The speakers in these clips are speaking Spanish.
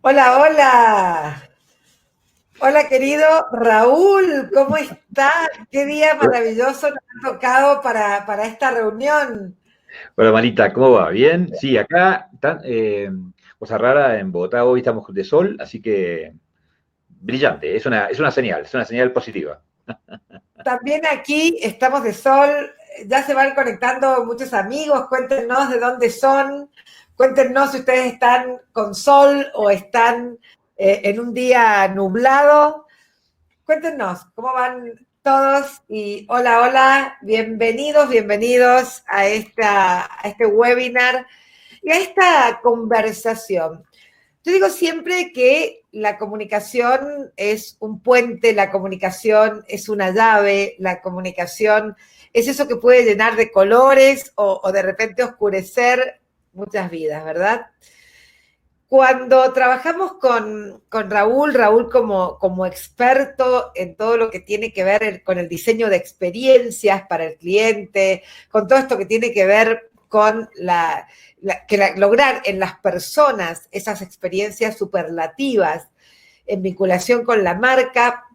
Hola, hola. Hola, querido Raúl, ¿cómo estás? Qué día maravilloso nos ha tocado para esta reunión. Hola Marita, ¿cómo va? ¿Bien? Sí, acá, cosa rara, en Bogotá hoy estamos de sol, así que brillante, es una señal positiva. También aquí estamos de sol, ya se van conectando muchos amigos, cuéntenos de dónde son, cuéntenos si ustedes están con sol o están en un día nublado. Cuéntenos cómo van todos y hola, hola, bienvenidos, bienvenidos a este webinar y a esta conversación. Yo digo siempre que la comunicación es un puente, la comunicación es una llave, la comunicación es eso que puede llenar de colores o de repente oscurecer muchas vidas, ¿verdad? Cuando trabajamos con Raúl como experto en todo lo que tiene que ver con el diseño de experiencias para el cliente, con todo esto que tiene que ver con lograr en las personas esas experiencias superlativas en vinculación con la marca,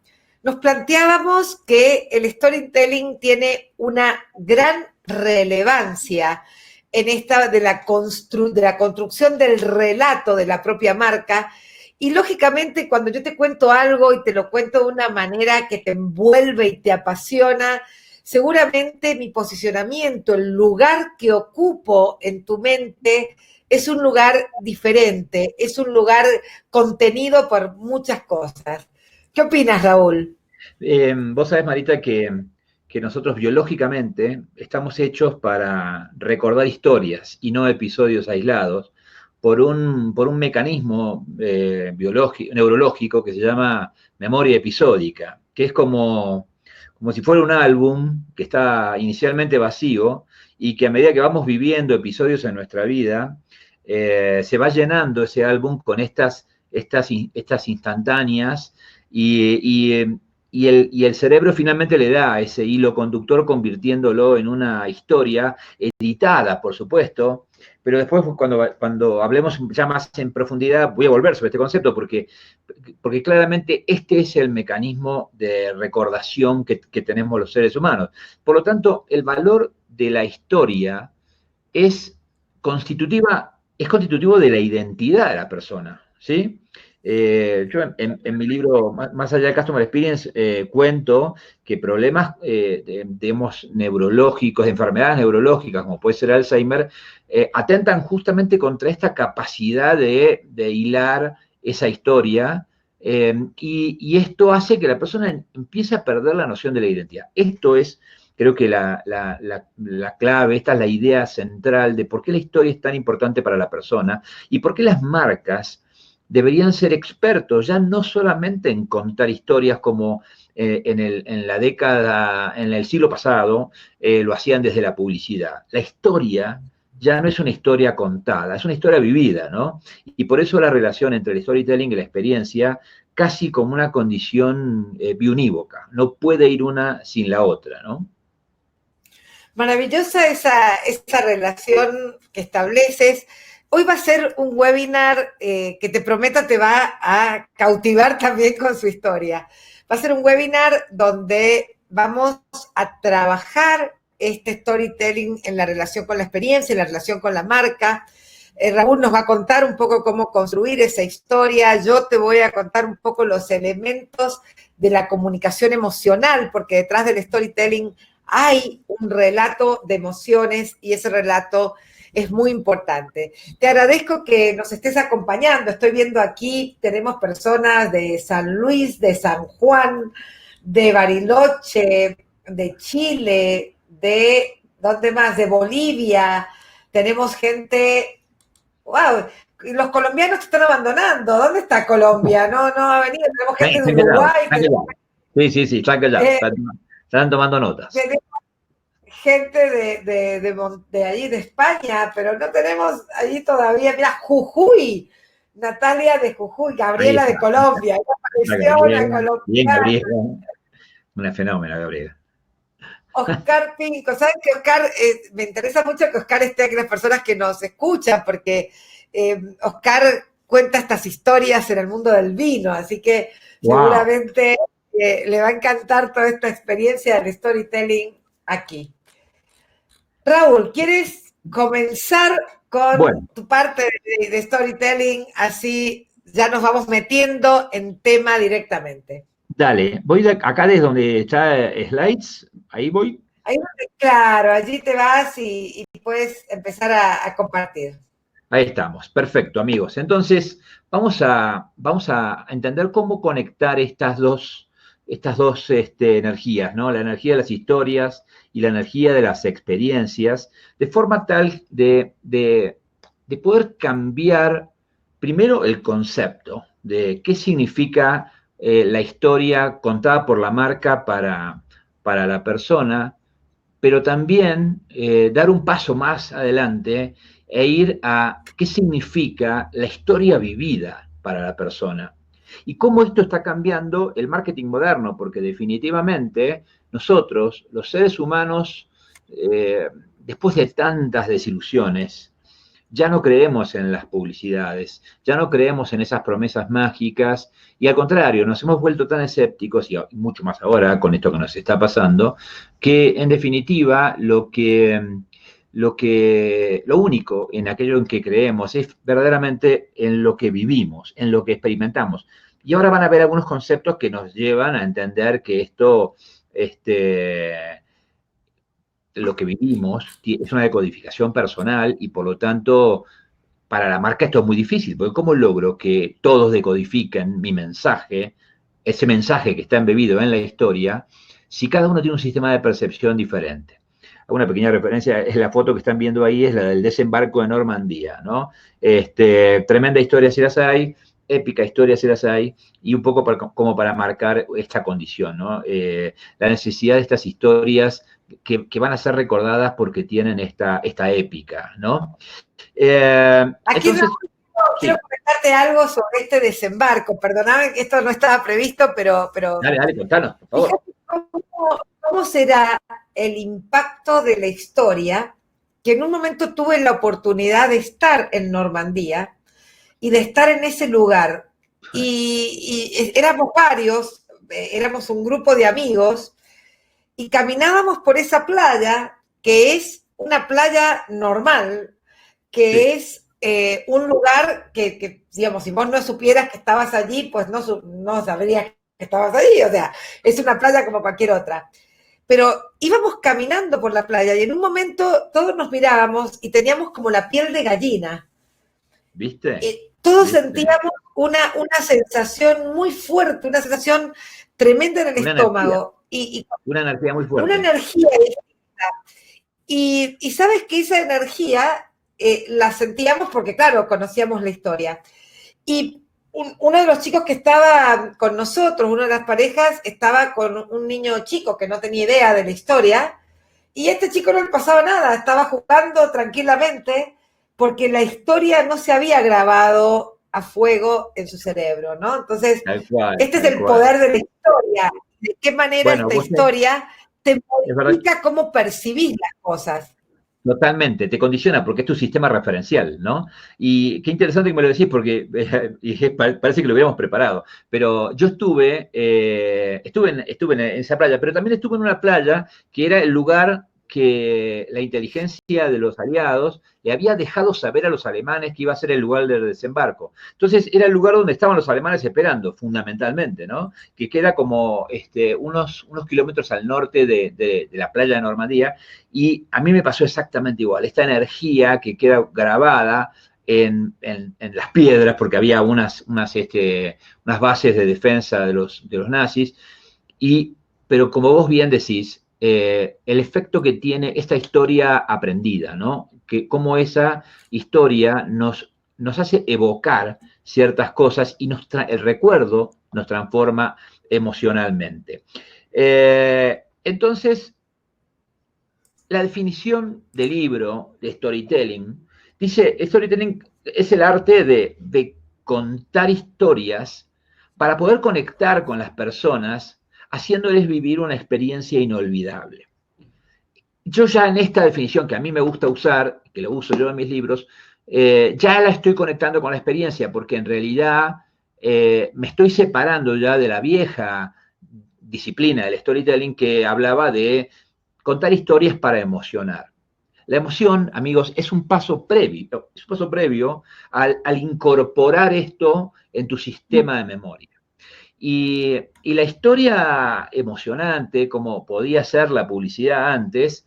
nos planteábamos que el storytelling tiene una gran relevancia en esta de la construcción del relato de la propia marca. Y lógicamente cuando yo te cuento algo y te lo cuento de una manera que te envuelve y te apasiona, seguramente mi posicionamiento, el lugar que ocupo en tu mente, es un lugar diferente, es un lugar contenido por muchas cosas. ¿Qué opinas, Raúl? Vos sabés, Marita, que nosotros biológicamente estamos hechos para recordar historias y no episodios aislados por un mecanismo neurológico que se llama memoria episódica, que es como si fuera un álbum que está inicialmente vacío y que a medida que vamos viviendo episodios en nuestra vida, se va llenando ese álbum con estas instantáneas y y el cerebro finalmente le da ese hilo conductor convirtiéndolo en una historia editada, por supuesto, pero después cuando hablemos ya más en profundidad voy a volver sobre este concepto porque claramente este es el mecanismo de recordación que tenemos los seres humanos. Por lo tanto, el valor de la historia es es constitutivo de la identidad de la persona, ¿sí? Yo en mi libro, Más allá de Customer Experience, cuento que problemas, digamos, neurológicos, de enfermedades neurológicas, como puede ser Alzheimer, atentan justamente contra esta capacidad de hilar esa historia, y esto hace que la persona empiece a perder la noción de la identidad. Esto es, creo que la clave, esta es la idea central de por qué la historia es tan importante para la persona y por qué las marcas deberían ser expertos ya no solamente en contar historias como en el siglo pasado lo hacían desde la publicidad. La historia ya no es una historia contada, es una historia vivida, ¿no? Y por eso la relación entre el storytelling y la experiencia casi como una condición biunívoca, no puede ir una sin la otra, ¿no? Maravillosa esa relación que estableces. Hoy va a ser un webinar que te prometo te va a cautivar también con su historia. Va a ser un webinar donde vamos a trabajar este storytelling en la relación con la experiencia, en la relación con la marca. Raúl nos va a contar un poco cómo construir esa historia. Yo te voy a contar un poco los elementos de la comunicación emocional, porque detrás del storytelling hay un relato de emociones y ese relato es muy importante. Te agradezco que nos estés acompañando. Estoy viendo aquí, tenemos personas de San Luis, de San Juan, de Bariloche, de Chile, de, ¿dónde más? De Bolivia. Tenemos gente, wow, los colombianos te están abandonando. ¿Dónde está Colombia? No, no ha venido. Tenemos gente de Están callados, Uruguay, están callados. Sí, sí, sí, están callados, eh, están tomando notas. tenemos gente de allí, de España, pero no tenemos allí todavía, mira, Jujuy, Natalia de Jujuy, Ahí Gabriela está, de Colombia, está apareció una Gabriela, bien colombiana, Gabriela, una fenómena Gabriela. Oscar Pinco. ¿Sabes que Oscar, me interesa mucho que Oscar esté aquí, las personas que nos escuchan, porque Oscar cuenta estas historias en el mundo del vino, así que seguramente le va a encantar toda esta experiencia del storytelling aquí. Raúl, ¿quieres comenzar con tu parte de storytelling? Así ya nos vamos metiendo en tema directamente. Dale, voy acá desde donde está Slides, ahí voy. Claro, allí te vas y puedes empezar a compartir. Ahí estamos, perfecto, amigos. Entonces, vamos a entender cómo conectar estas dos energías, ¿no? La energía de las historias y la energía de las experiencias, de forma tal de poder cambiar primero el concepto de qué significa la historia contada por la marca para la persona, pero también dar un paso más adelante e ir a qué significa la historia vivida para la persona. Y cómo esto está cambiando el marketing moderno, porque definitivamente nosotros, los seres humanos, después de tantas desilusiones, ya no creemos en las publicidades, ya no creemos en esas promesas mágicas, y al contrario, nos hemos vuelto tan escépticos, y mucho más ahora con esto que nos está pasando, que en definitiva lo único en aquello en que creemos es verdaderamente en lo que vivimos, en lo que experimentamos. Y ahora van a haber algunos conceptos que nos llevan a entender que esto, lo que vivimos es una decodificación personal y por lo tanto para la marca esto es muy difícil, porque ¿cómo logro que todos decodifiquen mi mensaje, ese mensaje que está embebido en la historia, si cada uno tiene un sistema de percepción diferente? Una pequeña referencia es la foto que están viendo ahí, es la del desembarco de Normandía, ¿no? Tremenda historia si las hay, épica historia si las hay, y un poco como para marcar esta condición, ¿no? La necesidad de estas historias que van a ser recordadas porque tienen esta épica, ¿no? Aquí entonces, quiero comentarte algo sobre este desembarco. Perdóname que esto no estaba previsto, pero dale, contanos, por favor. ¿Cómo será el impacto de la historia? Que en un momento tuve la oportunidad de estar en Normandía y de estar en ese lugar. Y éramos varios, éramos un grupo de amigos, y caminábamos por esa playa, que es una playa normal, que es un lugar que, digamos, si vos no supieras que estabas allí, pues no sabrías que estabas allí, o sea, es una playa como cualquier otra. Pero íbamos caminando por la playa y en un momento todos nos mirábamos y teníamos como la piel de gallina. ¿Viste? Todos sentíamos una sensación muy fuerte, una sensación tremenda en el estómago. Una energía muy fuerte. Una energía. Y sabes que esa energía la sentíamos porque, claro, conocíamos la historia. Y uno de los chicos que estaba con nosotros, una de las parejas, estaba con un niño chico que no tenía idea de la historia, y a este chico no le pasaba nada, estaba jugando tranquilamente porque la historia no se había grabado a fuego en su cerebro, ¿no? Entonces, este es el poder de la historia. De qué manera esta historia te modifica cómo percibís las cosas. Totalmente, te condiciona porque es tu sistema referencial, ¿no? Y qué interesante que me lo decís porque parece que lo hubiéramos preparado, pero yo estuve en esa playa, pero también estuve en una playa que era el lugar que la inteligencia de los aliados le había dejado saber a los alemanes que iba a ser el lugar del desembarco. Entonces era el lugar donde estaban los alemanes esperando, fundamentalmente, ¿no? Que queda como unos kilómetros al norte de la playa de Normandía, y a mí me pasó exactamente igual. Esta energía que queda grabada en las piedras, porque había unas bases de defensa de los nazis, pero como vos bien decís, el efecto que tiene esta historia aprendida, ¿no? Que cómo esa historia nos hace evocar ciertas cosas y el recuerdo nos transforma emocionalmente. Entonces, la definición del libro de storytelling dice: storytelling es el arte de contar historias para poder conectar con las personas, haciéndoles vivir una experiencia inolvidable. Yo ya en esta definición, que a mí me gusta usar, que lo uso yo en mis libros, ya la estoy conectando con la experiencia, porque en realidad me estoy separando ya de la vieja disciplina del storytelling que hablaba de contar historias para emocionar. La emoción, amigos, es un paso previo al incorporar esto en tu sistema de memoria. Y la historia emocionante, como podía ser la publicidad antes,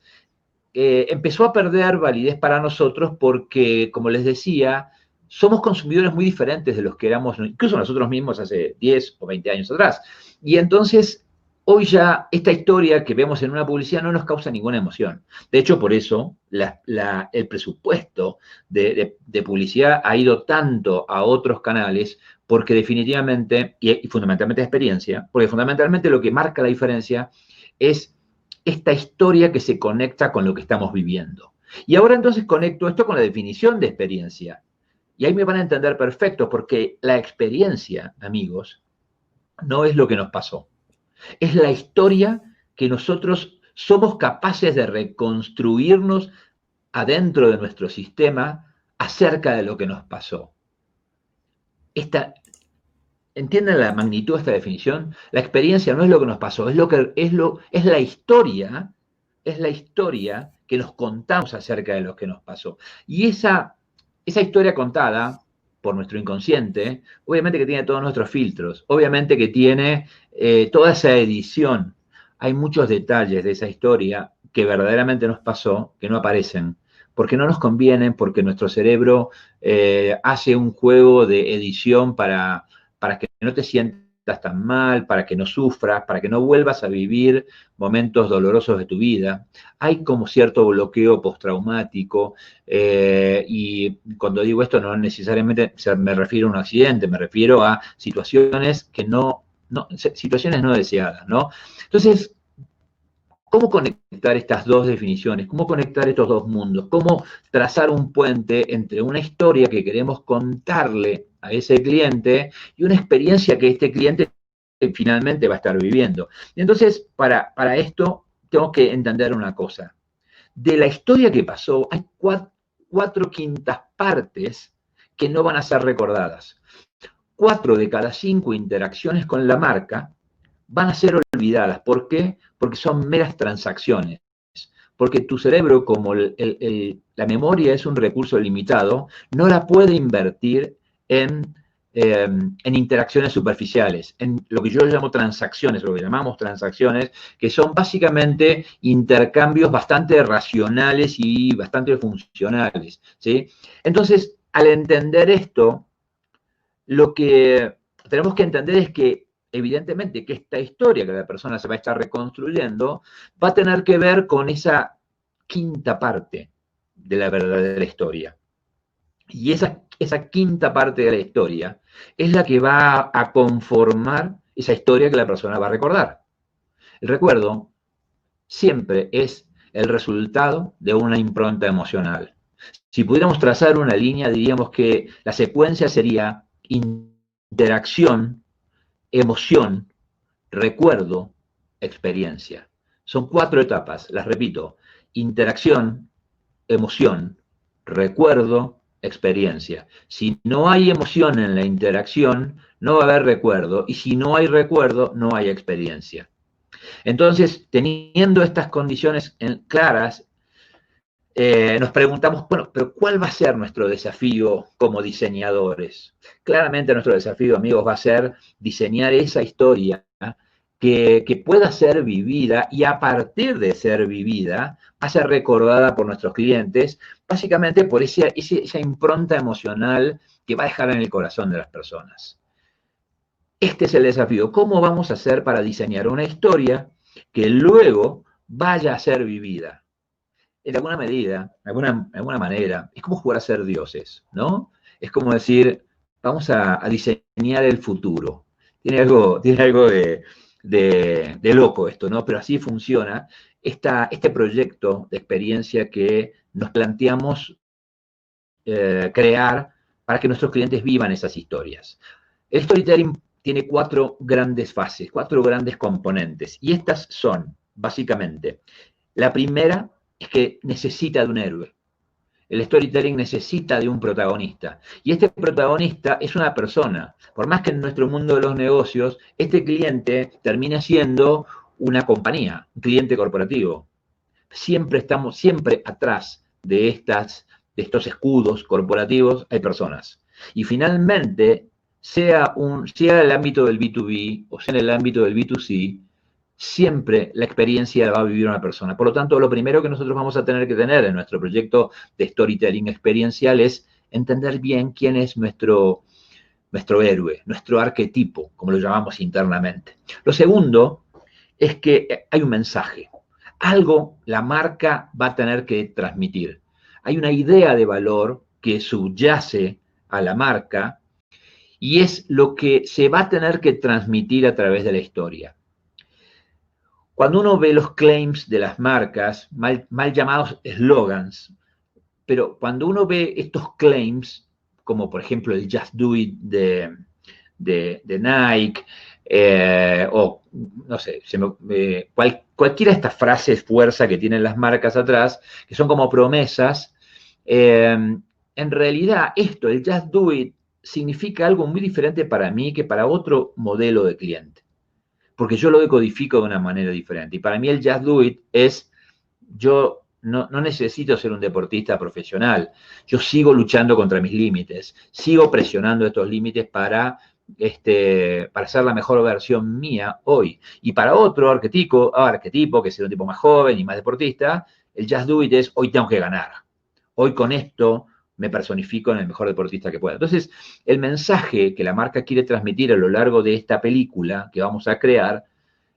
empezó a perder validez para nosotros porque, como les decía, somos consumidores muy diferentes de los que éramos, incluso nosotros mismos hace 10 o 20 años atrás. Y entonces, hoy ya esta historia que vemos en una publicidad no nos causa ninguna emoción. De hecho, por eso el presupuesto de publicidad ha ido tanto a otros canales, porque definitivamente, y fundamentalmente experiencia, porque fundamentalmente lo que marca la diferencia es esta historia que se conecta con lo que estamos viviendo. Y ahora entonces conecto esto con la definición de experiencia. Y ahí me van a entender perfecto, porque la experiencia, amigos, no es lo que nos pasó. Es la historia que nosotros somos capaces de reconstruirnos adentro de nuestro sistema acerca de lo que nos pasó. ¿Entienden la magnitud de esta definición? La experiencia no es lo que nos pasó, es la historia que nos contamos acerca de lo que nos pasó. Y esa historia contada por nuestro inconsciente, obviamente que tiene todos nuestros filtros, obviamente que tiene toda esa edición. Hay muchos detalles de esa historia que verdaderamente nos pasó que no aparecen, porque no nos convienen, porque nuestro cerebro hace un juego de edición para que no te sientas tan mal, para que no sufras, para que no vuelvas a vivir momentos dolorosos de tu vida. Hay como cierto bloqueo postraumático, y cuando digo esto no necesariamente me refiero a un accidente, me refiero a situaciones situaciones no deseadas, ¿no? Entonces, ¿cómo conectar estas dos definiciones? ¿Cómo conectar estos dos mundos? ¿Cómo trazar un puente entre una historia que queremos contarle a ese cliente y una experiencia que este cliente finalmente va a estar viviendo? Entonces, para esto, tengo que entender una cosa. De la historia que pasó, hay cuatro quintas partes que no van a ser recordadas. 4 de cada 5 interacciones con la marca van a ser olvidadas. ¿Por qué? Porque son meras transacciones. Porque tu cerebro, como la memoria es un recurso limitado, no la puede invertir en interacciones superficiales, en lo que yo llamo transacciones, lo que llamamos transacciones, que son básicamente intercambios bastante racionales y bastante funcionales, ¿sí? Entonces, al entender esto, lo que tenemos que entender es que, evidentemente, que esta historia que la persona se va a estar reconstruyendo va a tener que ver con esa quinta parte de la verdadera historia. Y esa quinta parte de la historia es la que va a conformar esa historia que la persona va a recordar. El recuerdo siempre es el resultado de una impronta emocional. Si pudiéramos trazar una línea, diríamos que la secuencia sería interacción, emoción, recuerdo, experiencia. Son 4 etapas, las repito: interacción, emoción, recuerdo, experiencia. Si no hay emoción en la interacción, no va a haber recuerdo, y si no hay recuerdo, no hay experiencia. Entonces, teniendo estas condiciones claras, nos preguntamos, bueno, pero ¿cuál va a ser nuestro desafío como diseñadores? Claramente nuestro desafío, amigos, va a ser diseñar esa historia que pueda ser vivida, y a partir de ser vivida, va a ser recordada por nuestros clientes, básicamente por esa impronta emocional que va a dejar en el corazón de las personas. Este es el desafío. ¿Cómo vamos a hacer para diseñar una historia que luego vaya a ser vivida? En alguna medida, de alguna manera, es como jugar a ser dioses, ¿no? Es como decir, vamos a diseñar el futuro. Tiene algo de loco esto, ¿no? Pero así funciona este proyecto de experiencia que nos planteamos crear para que nuestros clientes vivan esas historias. El storytelling tiene 4 grandes fases, 4 grandes componentes, y estas son, básicamente, la primera es que necesita de un héroe. el storytelling necesita de un protagonista. Y este protagonista es una persona. Por más que en nuestro mundo de los negocios, este cliente termina siendo una compañía, un cliente corporativo. Siempre atrás de estos escudos corporativos hay personas. Y finalmente, sea el ámbito del B2B o sea en el ámbito del B2C, siempre la experiencia la va a vivir una persona. Por lo tanto, lo primero que nosotros vamos a tener que tener en nuestro proyecto de storytelling experiencial es entender bien quién es nuestro héroe, nuestro arquetipo, como lo llamamos internamente. Lo segundo es que hay un mensaje. Algo la marca va a tener que transmitir. Hay una idea de valor que subyace a la marca y es lo que se va a tener que transmitir a través de la historia. Cuando uno ve los claims de las marcas, mal llamados slogans, pero cuando uno ve estos claims, como por ejemplo el Just Do It de Nike, o no sé, cualquiera de estas frases fuerza que tienen las marcas atrás, que son como promesas, en realidad esto, el Just Do It, significa algo muy diferente para mí que para otro modelo de cliente. Porque yo lo decodifico de una manera diferente. Y para mí el Just Do It es, yo no necesito ser un deportista profesional. Yo sigo luchando contra mis límites. Sigo presionando estos límites para ser la mejor versión mía hoy. Y para otro arquetipo, que es un tipo más joven y más deportista, el Just Do It es, hoy tengo que ganar. Hoy con esto me personifico en el mejor deportista que pueda. Entonces, el mensaje que la marca quiere transmitir a lo largo de esta película que vamos a crear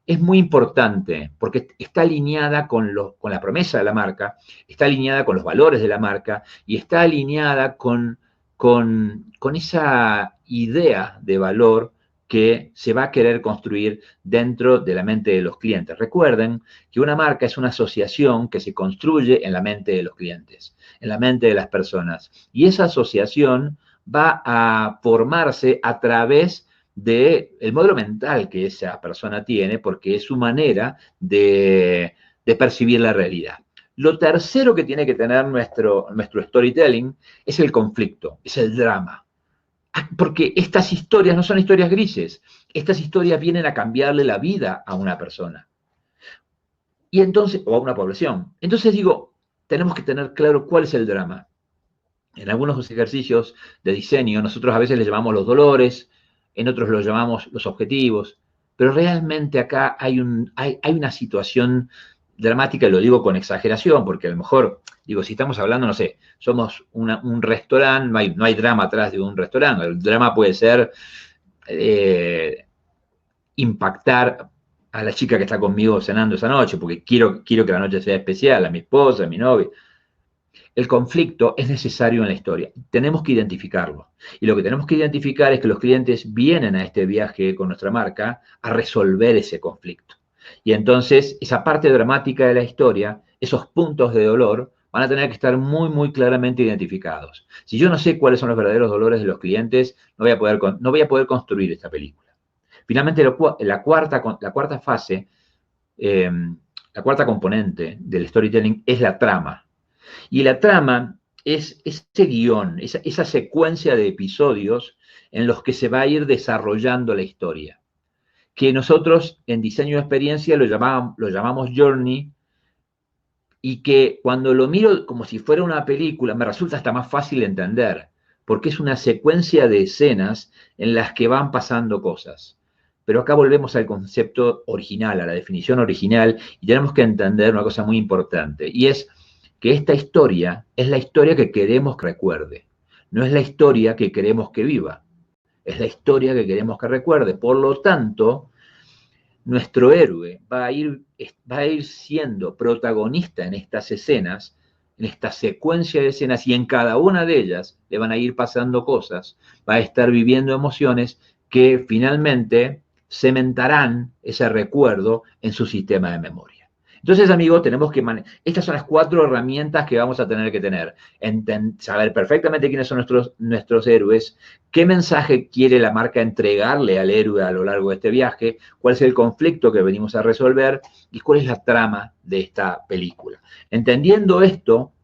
es muy importante porque está alineada con la promesa de la marca, está alineada con los valores de la marca y está alineada con esa idea de valor que se va a querer construir dentro de la mente de los clientes. Recuerden que una marca es una asociación que se construye en la mente de los clientes, en la mente de las personas. Y esa asociación va a formarse a través del modelo mental que esa persona tiene, porque es su manera de percibir la realidad. Lo tercero que tiene que tener nuestro storytelling es el conflicto, es el drama. Porque estas historias no son historias grises, estas historias vienen a cambiarle la vida a una persona. Y entonces, o a una población. Entonces digo, tenemos que tener claro cuál es el drama. En algunos ejercicios de diseño, nosotros a veces les llamamos los dolores, en otros los llamamos los objetivos, pero realmente acá hay una situación dramática, y lo digo con exageración, porque a lo mejor, digo, si estamos hablando, no sé, somos un restaurante, no hay drama atrás de un restaurante, el drama puede ser impactar a la chica que está conmigo cenando esa noche, porque quiero que la noche sea especial, a mi esposa, a mi novia. El conflicto es necesario en la historia. Tenemos que identificarlo. Y lo que tenemos que identificar es que los clientes vienen a este viaje con nuestra marca a resolver ese conflicto. Y entonces, esa parte dramática de la historia, esos puntos de dolor, van a tener que estar muy, muy claramente identificados. Si yo no sé cuáles son los verdaderos dolores de los clientes, no voy a poder construir esta película. Finalmente, la cuarta fase, la cuarta componente del storytelling es la trama. Y la trama es ese guión, esa secuencia de episodios en los que se va a ir desarrollando la historia, que nosotros en diseño de experiencia lo llamamos journey, y que cuando lo miro como si fuera una película me resulta hasta más fácil entender, porque es una secuencia de escenas en las que van pasando cosas. Pero acá volvemos al concepto original, a la definición original, y tenemos que entender una cosa muy importante, y es que esta historia es la historia que queremos que recuerde, no es la historia que queremos que viva, es la historia que queremos que recuerde. Por lo tanto, nuestro héroe va a ir siendo protagonista en estas escenas, en esta secuencia de escenas, y en cada una de ellas le van a ir pasando cosas, va a estar viviendo emociones que finalmente cementarán ese recuerdo en su sistema de memoria. Entonces, amigos, estas son las 4 herramientas que vamos a tener que tener. Saber perfectamente quiénes son nuestros héroes, qué mensaje quiere la marca entregarle al héroe a lo largo de este viaje, cuál es el conflicto que venimos a resolver y cuál es la trama de esta película. Entendiendo esto,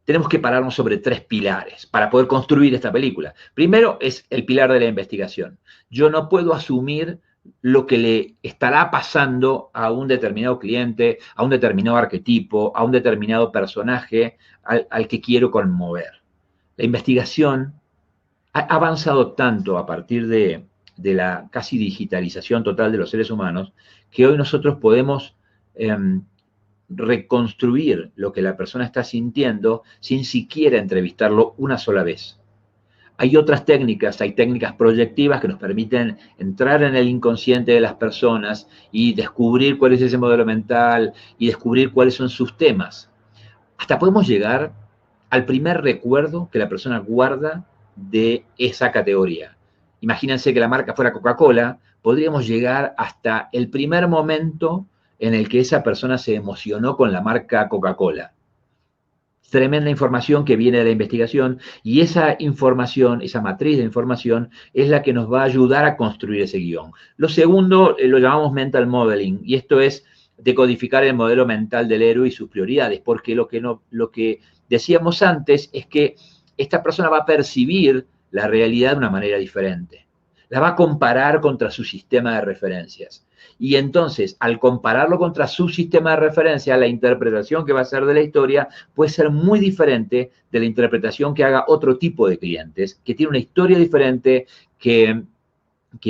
tenemos que pararnos sobre 3 pilares para poder construir esta película. Primero es el pilar de la investigación. Yo no puedo asumir lo que le estará pasando a un determinado cliente, a un determinado arquetipo, a un determinado personaje al que quiero conmover. La investigación ha avanzado tanto a partir de la casi digitalización total de los seres humanos, que hoy nosotros podemos reconstruir lo que la persona está sintiendo sin siquiera entrevistarlo una sola vez. Hay otras técnicas, hay técnicas proyectivas que nos permiten entrar en el inconsciente de las personas y descubrir cuál es ese modelo mental y descubrir cuáles son sus temas. Hasta podemos llegar al primer recuerdo que la persona guarda de esa categoría. Imagínense que la marca fuera Coca-Cola, podríamos llegar hasta el primer momento en el que esa persona se emocionó con la marca Coca-Cola. Tremenda información que viene de la investigación, y esa información, esa matriz de información, es la que nos va a ayudar a construir ese guión. Lo segundo lo llamamos mental modeling, y esto es decodificar el modelo mental del héroe y sus prioridades, porque lo que decíamos antes es que esta persona va a percibir la realidad de una manera diferente. La va a comparar contra su sistema de referencias. Y entonces, al compararlo contra su sistema de referencia, la interpretación que va a hacer de la historia puede ser muy diferente de la interpretación que haga otro tipo de clientes, que tiene una historia diferente, que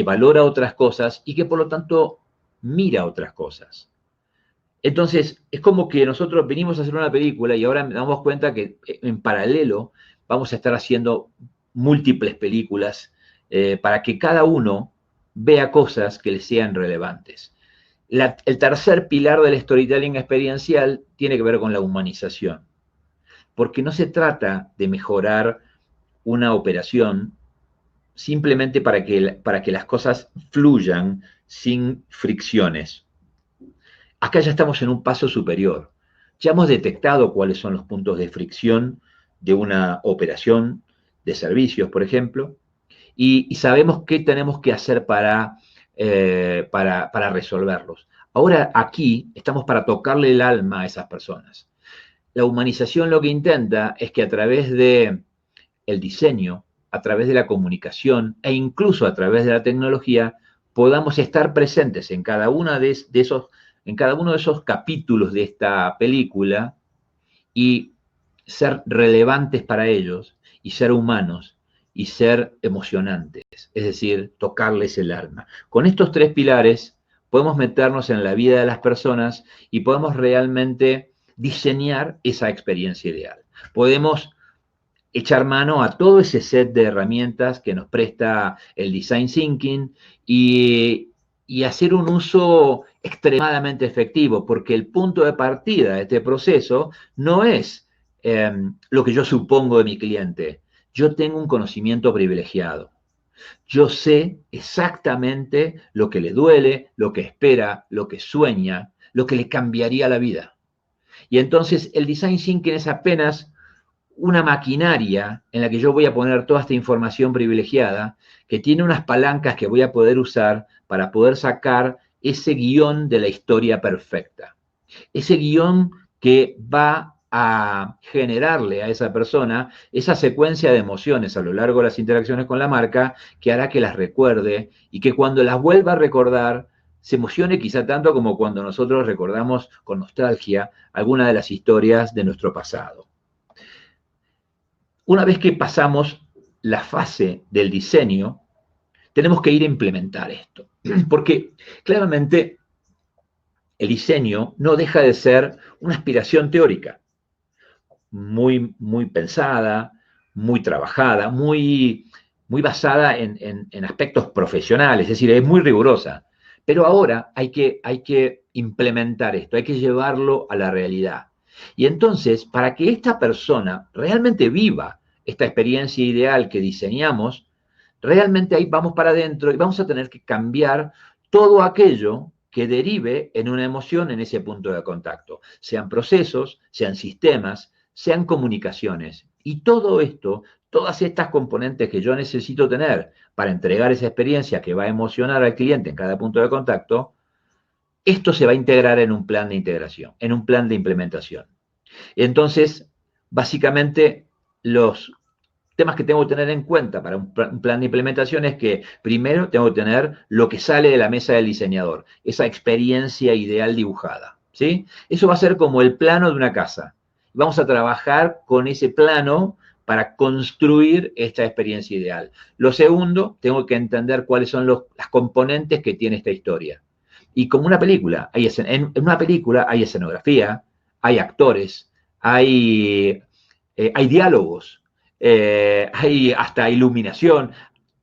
valora otras cosas y que por lo tanto mira otras cosas. Entonces, es como que nosotros venimos a hacer una película y ahora nos damos cuenta que en paralelo vamos a estar haciendo múltiples películas para que cada uno vea cosas que le sean relevantes. El tercer pilar del storytelling experiencial tiene que ver con la humanización, porque no se trata de mejorar una operación simplemente para que las cosas fluyan sin fricciones. Acá ya estamos en un paso superior. Ya hemos detectado cuáles son los puntos de fricción de una operación de servicios, por ejemplo, y sabemos qué tenemos que hacer para resolverlos. Ahora aquí estamos para tocarle el alma a esas personas. La humanización lo que intenta es que a través del diseño, a través de la comunicación e incluso a través de la tecnología, podamos estar presentes en cada uno de esos capítulos de esta película y ser relevantes para ellos y ser humanos y ser emocionantes, es decir, tocarles el alma. Con estos 3 pilares podemos meternos en la vida de las personas y podemos realmente diseñar esa experiencia ideal. Podemos echar mano a todo ese set de herramientas que nos presta el design thinking y hacer un uso extremadamente efectivo, porque el punto de partida de este proceso no es lo que yo supongo de mi cliente. Yo tengo un conocimiento privilegiado. Yo sé exactamente lo que le duele, lo que espera, lo que sueña, lo que le cambiaría la vida. Y entonces el design thinking es apenas una maquinaria en la que yo voy a poner toda esta información privilegiada, que tiene unas palancas que voy a poder usar para poder sacar ese guión de la historia perfecta. Ese guión que va a generarle a esa persona esa secuencia de emociones a lo largo de las interacciones con la marca que hará que las recuerde y que cuando las vuelva a recordar se emocione quizá tanto como cuando nosotros recordamos con nostalgia alguna de las historias de nuestro pasado. Una vez que pasamos la fase del diseño, tenemos que ir a implementar esto, porque claramente el diseño no deja de ser una aspiración teórica, muy pensada, muy trabajada, muy basada en aspectos profesionales, es decir, es muy rigurosa. Pero ahora hay que implementar esto, hay que llevarlo a la realidad. Y entonces, para que esta persona realmente viva esta experiencia ideal que diseñamos, realmente ahí vamos para adentro y vamos a tener que cambiar todo aquello que derive en una emoción en ese punto de contacto, sean procesos, sean sistemas, sean comunicaciones. Y todo esto, todas estas componentes que yo necesito tener para entregar esa experiencia que va a emocionar al cliente en cada punto de contacto, esto se va a integrar en un plan de integración, en un plan de implementación. Entonces, básicamente los temas que tengo que tener en cuenta para un plan de implementación es que primero tengo que tener lo que sale de la mesa del diseñador, esa experiencia ideal dibujada, ¿sí? Eso va a ser como el plano de una casa. Vamos a trabajar con ese plano para construir esta experiencia ideal. Lo segundo, tengo que entender cuáles son las componentes que tiene esta historia. Y como una película, en una película hay escenografía, hay actores, hay diálogos, hay hasta iluminación.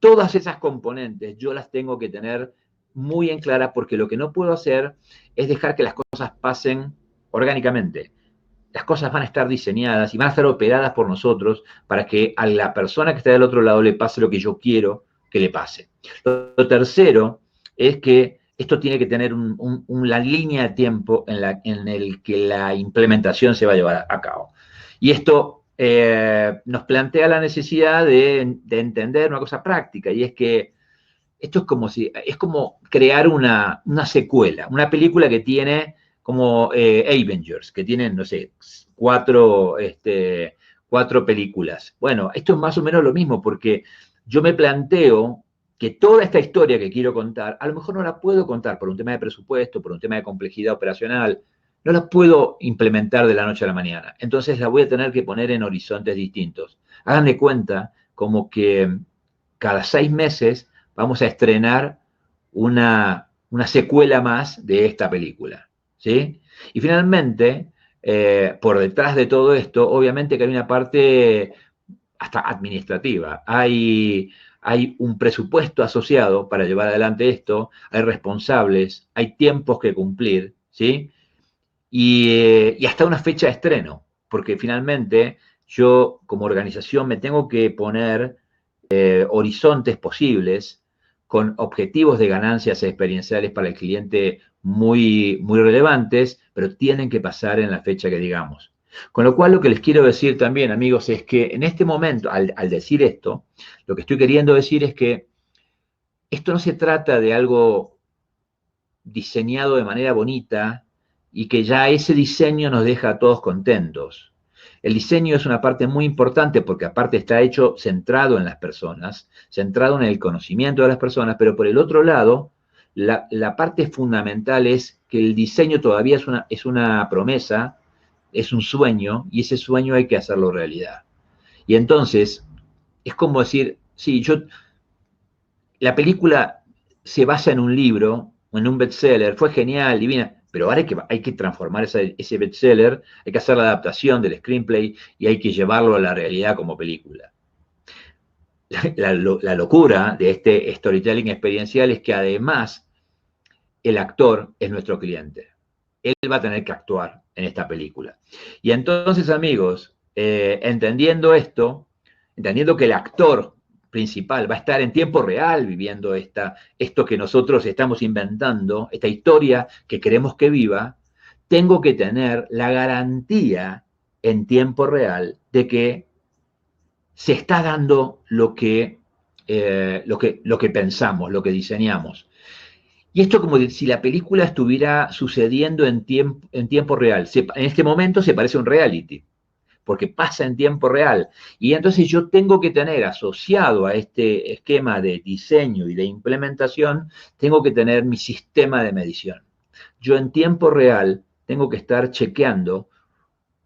Todas esas componentes yo las tengo que tener muy en clara porque lo que no puedo hacer es dejar que las cosas pasen orgánicamente. Las cosas van a estar diseñadas y van a estar operadas por nosotros para que a la persona que está del otro lado le pase lo que yo quiero que le pase. Lo tercero es que esto tiene que tener una línea de tiempo en el que la implementación se va a llevar a cabo. Y esto nos plantea la necesidad de entender una cosa práctica, y es que esto es como crear una secuela, una película que tiene como Avengers, que tienen, no sé, cuatro películas. Bueno, esto es más o menos lo mismo, porque yo me planteo que toda esta historia que quiero contar, a lo mejor no la puedo contar por un tema de presupuesto, por un tema de complejidad operacional, no la puedo implementar de la noche a la mañana. Entonces la voy a tener que poner en horizontes distintos. Hagan de cuenta como que cada 6 meses vamos a estrenar una secuela más de esta película, ¿sí? Y finalmente, por detrás de todo esto, obviamente que hay una parte hasta administrativa. Hay un presupuesto asociado para llevar adelante esto, hay responsables, hay tiempos que cumplir, ¿sí? Y hasta una fecha de estreno, porque finalmente yo como organización me tengo que poner horizontes posibles con objetivos de ganancias experienciales para el cliente muy, muy relevantes, pero tienen que pasar en la fecha que digamos. Con lo cual, lo que les quiero decir también, amigos, es que en este momento, al decir esto, lo que estoy queriendo decir es que esto no se trata de algo diseñado de manera bonita y que ya ese diseño nos deja a todos contentos. El diseño es una parte muy importante porque aparte está hecho centrado en las personas, centrado en el conocimiento de las personas, pero por el otro lado, la parte fundamental es que el diseño todavía es una promesa, es un sueño, y ese sueño hay que hacerlo realidad. Y entonces, es como decir, sí, la película se basa en un libro, en un bestseller, fue genial, divina, pero ahora hay que transformar ese bestseller, hay que hacer la adaptación del screenplay y hay que llevarlo a la realidad como película. La locura de este storytelling experiencial es que además el actor es nuestro cliente. Él va a tener que actuar en esta película. Y entonces, amigos, entendiendo esto, entendiendo que el actor principal va a estar en tiempo real viviendo esto que nosotros estamos inventando, esta historia que queremos que viva, tengo que tener la garantía en tiempo real de que se está dando lo que pensamos, lo que diseñamos. Y esto como si la película estuviera sucediendo en tiempo real. En este momento se parece a un reality, porque pasa en tiempo real. Y entonces yo tengo que tener asociado a este esquema de diseño y de implementación, tengo que tener mi sistema de medición. Yo en tiempo real tengo que estar chequeando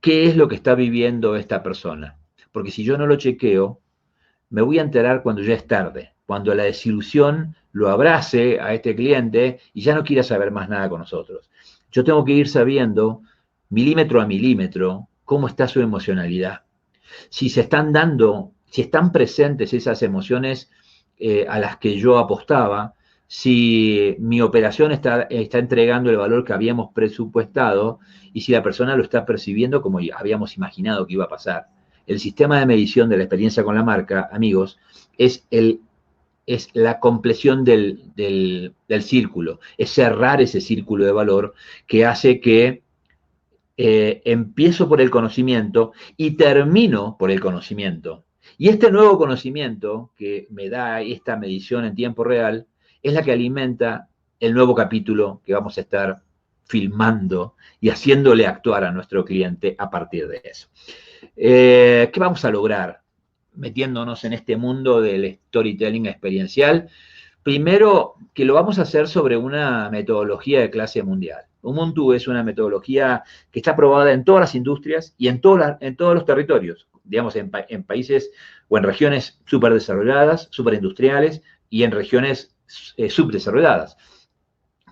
qué es lo que está viviendo esta persona. Porque si yo no lo chequeo, me voy a enterar cuando ya es tarde, cuando la desilusión lo abrace a este cliente y ya no quiera saber más nada con nosotros. Yo tengo que ir sabiendo, milímetro a milímetro, cómo está su emocionalidad. Si se están dando, si están presentes esas emociones a las que yo apostaba, si mi operación está entregando el valor que habíamos presupuestado y si la persona lo está percibiendo como habíamos imaginado que iba a pasar. El sistema de medición de la experiencia con la marca, amigos, es la compleción del círculo, es cerrar ese círculo de valor que hace que empiezo por el conocimiento y termino por el conocimiento. Y este nuevo conocimiento que me da esta medición en tiempo real es la que alimenta el nuevo capítulo que vamos a estar filmando y haciéndole actuar a nuestro cliente a partir de eso. ¿Qué vamos a lograr metiéndonos en este mundo del storytelling experiencial? Primero, que lo vamos a hacer sobre una metodología de clase mundial. Ubuntu es una metodología que está aprobada en todas las industrias y en todos los territorios, digamos, en países o en regiones súper desarrolladas, súper industriales, y en regiones subdesarrolladas,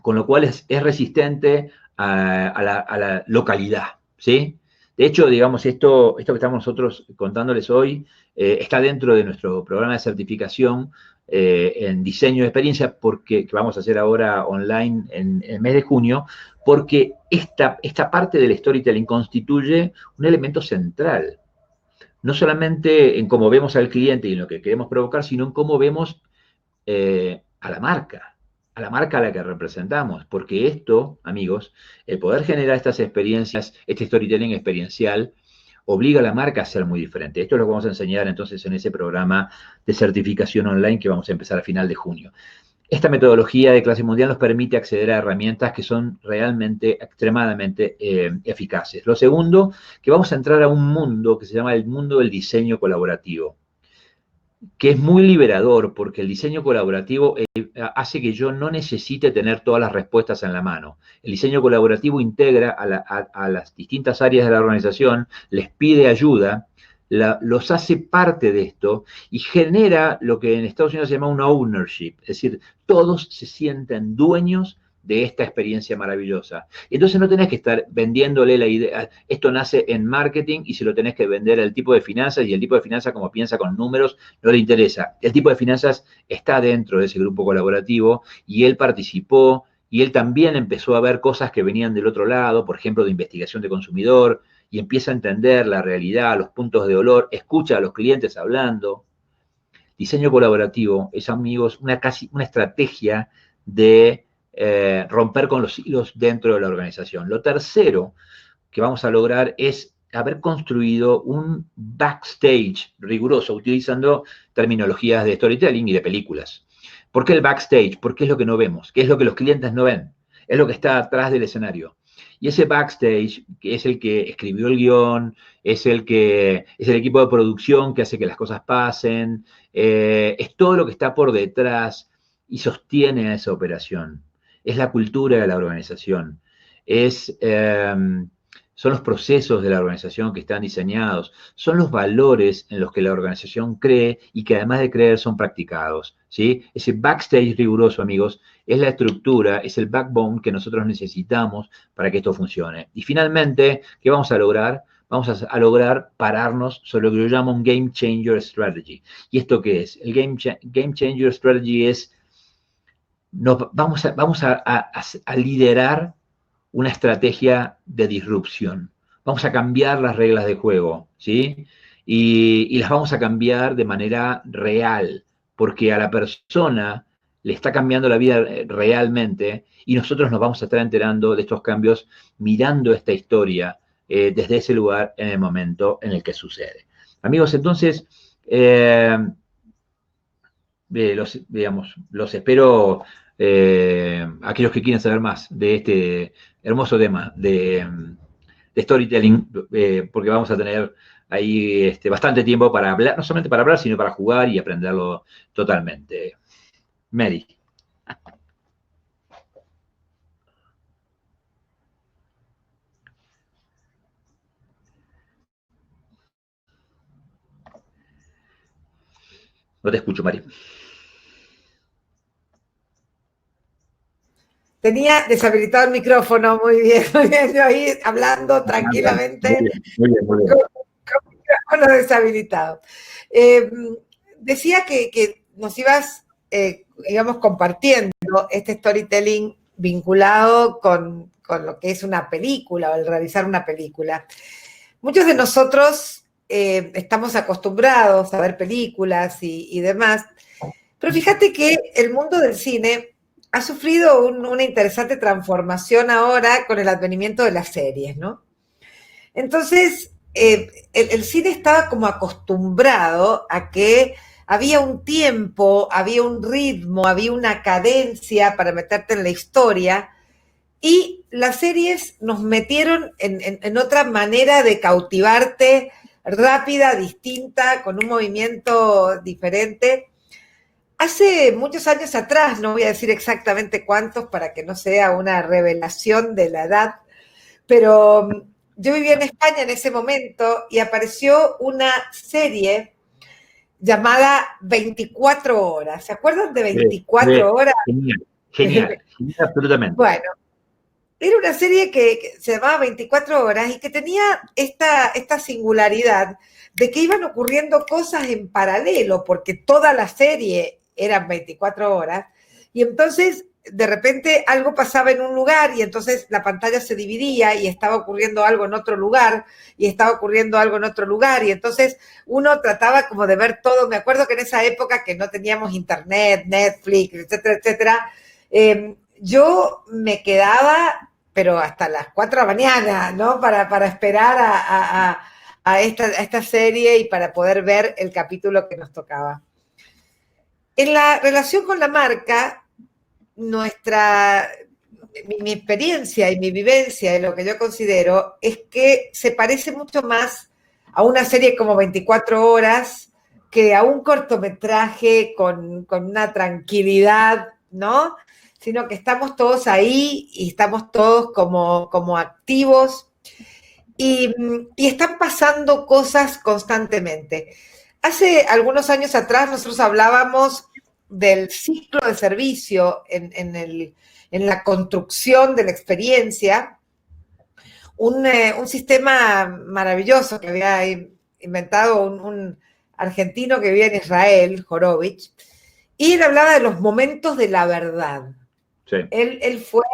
con lo cual es resistente a la localidad, ¿sí? De hecho, digamos, esto que estamos nosotros contándoles hoy está dentro de nuestro programa de certificación en diseño de experiencia, que vamos a hacer ahora online en el mes de junio, porque esta parte del storytelling constituye un elemento central, no solamente en cómo vemos al cliente y en lo que queremos provocar, sino en cómo vemos a la marca a la que representamos, porque esto, amigos, el poder generar estas experiencias, este storytelling experiencial, obliga a la marca a ser muy diferente. Esto es lo que vamos a enseñar entonces en ese programa de certificación online que vamos a empezar a final de junio. Esta metodología de clase mundial nos permite acceder a herramientas que son realmente extremadamente eficaces. Lo segundo, que vamos a entrar a un mundo que se llama el mundo del diseño colaborativo, que es muy liberador porque el diseño colaborativo hace que yo no necesite tener todas las respuestas en la mano. El diseño colaborativo integra a las distintas áreas de la organización, les pide ayuda, los hace parte de esto y genera lo que en Estados Unidos se llama un ownership, es decir, todos se sienten dueños de esta experiencia maravillosa. Entonces no tenés que estar vendiéndole la idea, esto nace en marketing y se lo tenés que vender al tipo de finanzas, y el tipo de finanzas, como piensa con números, no le interesa. El tipo de finanzas está dentro de ese grupo colaborativo y él participó y él también empezó a ver cosas que venían del otro lado, por ejemplo, de investigación de consumidor, y empieza a entender la realidad, los puntos de dolor, escucha a los clientes hablando. Diseño colaborativo es, amigos, una estrategia de romper con los hilos dentro de la organización. Lo tercero que vamos a lograr es haber construido un backstage riguroso, utilizando terminologías de storytelling y de películas. ¿Por qué el backstage? Porque es lo que no vemos, que es lo que los clientes no ven, es lo que está atrás del escenario. Y ese backstage, que es el que escribió el guión, es el equipo de producción que hace que las cosas pasen, es todo lo que está por detrás y sostiene a esa operación. Es la cultura de la organización, son los procesos de la organización que están diseñados, son los valores en los que la organización cree y que además de creer son practicados, ¿sí? Ese backstage riguroso, amigos, es la estructura, es el backbone que nosotros necesitamos para que esto funcione. Y finalmente, ¿qué vamos a lograr? Vamos a lograr pararnos sobre lo que yo llamo un Game Changer Strategy. ¿Y esto qué es? El Game Changer Strategy es, vamos a liderar una estrategia de disrupción. Vamos a cambiar las reglas de juego, ¿sí? Y las vamos a cambiar de manera real, porque a la persona le está cambiando la vida realmente y nosotros nos vamos a estar enterando de estos cambios mirando esta historia desde ese lugar en el momento en el que sucede. Amigos, entonces, los espero, aquellos que quieran saber más de este hermoso tema de storytelling, porque vamos a tener ahí bastante tiempo para hablar, no solamente para hablar, sino para jugar y aprenderlo totalmente. Mary. No te escucho, Mari. Tenía deshabilitado el micrófono, muy bien, yo ahí hablando tranquilamente. Muy bien. Con micrófono deshabilitado. Decía que nos ibas, digamos, compartiendo este storytelling vinculado con lo que es una película o el realizar una película. Muchos de nosotros estamos acostumbrados a ver películas y demás, pero fíjate que el mundo del cine ha sufrido una interesante transformación ahora con el advenimiento de las series, ¿no? Entonces, el cine estaba como acostumbrado a que había un tiempo, había un ritmo, había una cadencia para meterte en la historia, y las series nos metieron en otra manera de cautivarte rápida, distinta, con un movimiento diferente. Hace muchos años atrás, no voy a decir exactamente cuántos para que no sea una revelación de la edad, pero yo vivía en España en ese momento y apareció una serie llamada 24 horas. ¿Se acuerdan de 24 horas? Genial, genial, genial, absolutamente. Bueno, era una serie que se llamaba 24 horas y que tenía esta singularidad de que iban ocurriendo cosas en paralelo, porque toda la serie eran 24 horas, y entonces de repente algo pasaba en un lugar y entonces la pantalla se dividía y estaba ocurriendo algo en otro lugar y estaba ocurriendo algo en otro lugar y entonces uno trataba como de ver todo. Me acuerdo que en esa época que no teníamos internet, Netflix, etcétera, etcétera, yo me quedaba, pero hasta las 4 de la mañana, ¿no? Para esperar a esta serie y para poder ver el capítulo que nos tocaba. En la relación con la marca, mi experiencia y mi vivencia y lo que yo considero es que se parece mucho más a una serie como 24 horas que a un cortometraje con una tranquilidad, ¿no? Sino que estamos todos ahí y estamos todos como activos y están pasando cosas constantemente. Hace algunos años atrás nosotros hablábamos del ciclo de servicio en la construcción de la experiencia, un sistema maravilloso que había inventado un argentino que vivía en Israel, Horowitz, y él hablaba de los momentos de la verdad. Sí. Él fue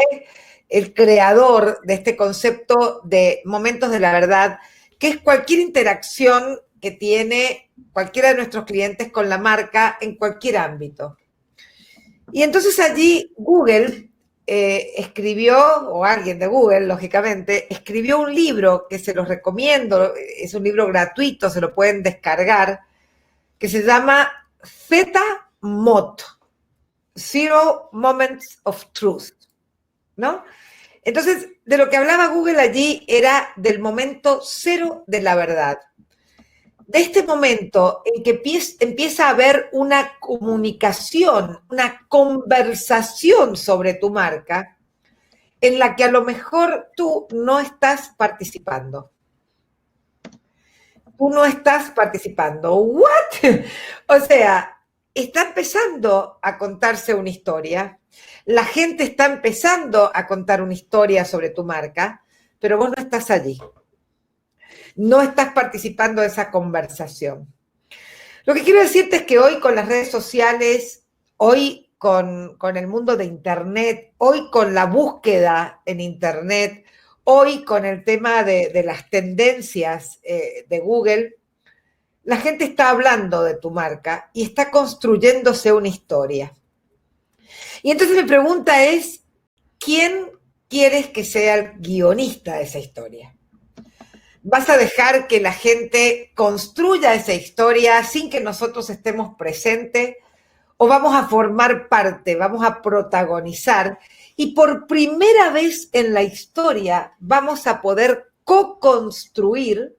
el creador de este concepto de momentos de la verdad, que es cualquier interacción que tiene cualquiera de nuestros clientes con la marca en cualquier ámbito. Y entonces allí Google escribió, o alguien de Google, lógicamente, escribió un libro que se los recomiendo, es un libro gratuito, se lo pueden descargar, que se llama ZMOT, Zero Moments of Truth, ¿no? Entonces, de lo que hablaba Google allí era del momento cero de la verdad. De este momento en que empieza a haber una comunicación, una conversación sobre tu marca, en la que a lo mejor tú no estás participando. Tú no estás participando. ¿What? O sea, está empezando a contarse una historia. La gente está empezando a contar una historia sobre tu marca, pero vos no estás allí. No estás participando de esa conversación. Lo que quiero decirte es que hoy con las redes sociales, hoy con el mundo de Internet, hoy con la búsqueda en Internet, hoy con el tema de las tendencias de Google, la gente está hablando de tu marca y está construyéndose una historia. Y entonces mi pregunta es, ¿quién quieres que sea el guionista de esa historia? ¿Vas a dejar que la gente construya esa historia sin que nosotros estemos presentes? ¿O vamos a formar parte, vamos a protagonizar? Y por primera vez en la historia vamos a poder co-construir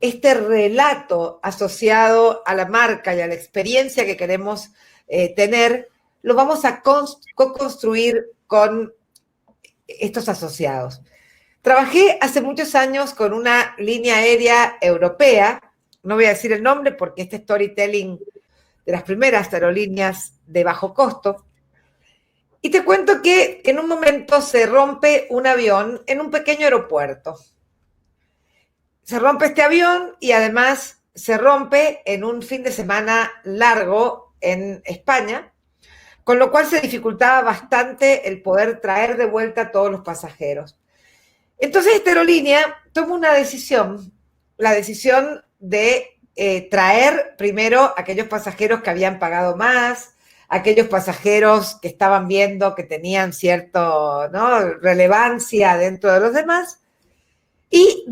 este relato asociado a la marca y a la experiencia que queremos tener. Lo vamos a co-construir con estos asociados. Trabajé hace muchos años con una línea aérea europea, no voy a decir el nombre porque este storytelling de las primeras aerolíneas de bajo costo, y te cuento que en un momento se rompe un avión en un pequeño aeropuerto. Se rompe este avión y además se rompe en un fin de semana largo en España, con lo cual se dificultaba bastante el poder traer de vuelta a todos los pasajeros. Entonces esta aerolínea toma una decisión, la decisión de traer primero a aquellos pasajeros que habían pagado más, aquellos pasajeros que estaban viendo que tenían cierta, ¿no?, relevancia dentro de los demás, y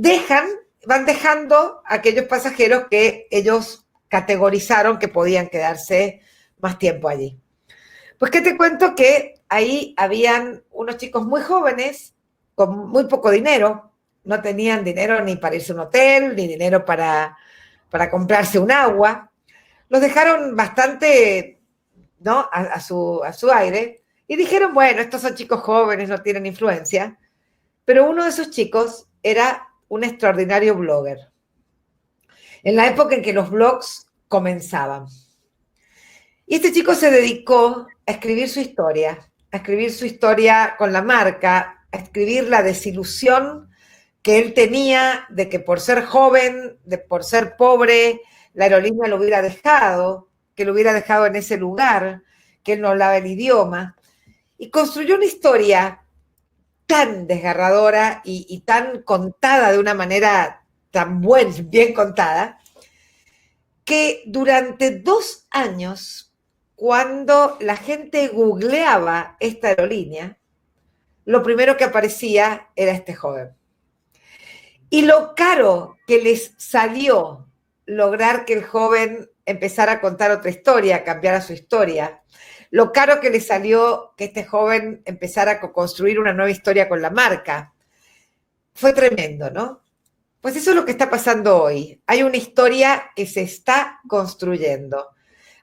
van dejando a aquellos pasajeros que ellos categorizaron que podían quedarse más tiempo allí. Pues que te cuento que ahí habían unos chicos muy jóvenes, con muy poco dinero, no tenían dinero ni para irse a un hotel, ni dinero para comprarse un agua. Los dejaron bastante, ¿no?, a su aire y dijeron, bueno, estos son chicos jóvenes, no tienen influencia. Pero uno de esos chicos era un extraordinario blogger. En la época en que los blogs comenzaban. Y este chico se dedicó a escribir su historia con la marca, a escribir la desilusión que él tenía de que por ser joven, por ser pobre, la aerolínea lo hubiera dejado, que lo hubiera dejado en ese lugar, que él no hablaba el idioma. Y construyó una historia tan desgarradora y tan contada de una manera tan bien contada, que durante 2 años, cuando la gente googleaba esta aerolínea, lo primero que aparecía era este joven. Y lo caro que les salió lograr que el joven empezara a contar otra historia, cambiara su historia, lo caro que le salió que este joven empezara a construir una nueva historia con la marca, fue tremendo, ¿no? Pues eso es lo que está pasando hoy. Hay una historia que se está construyendo.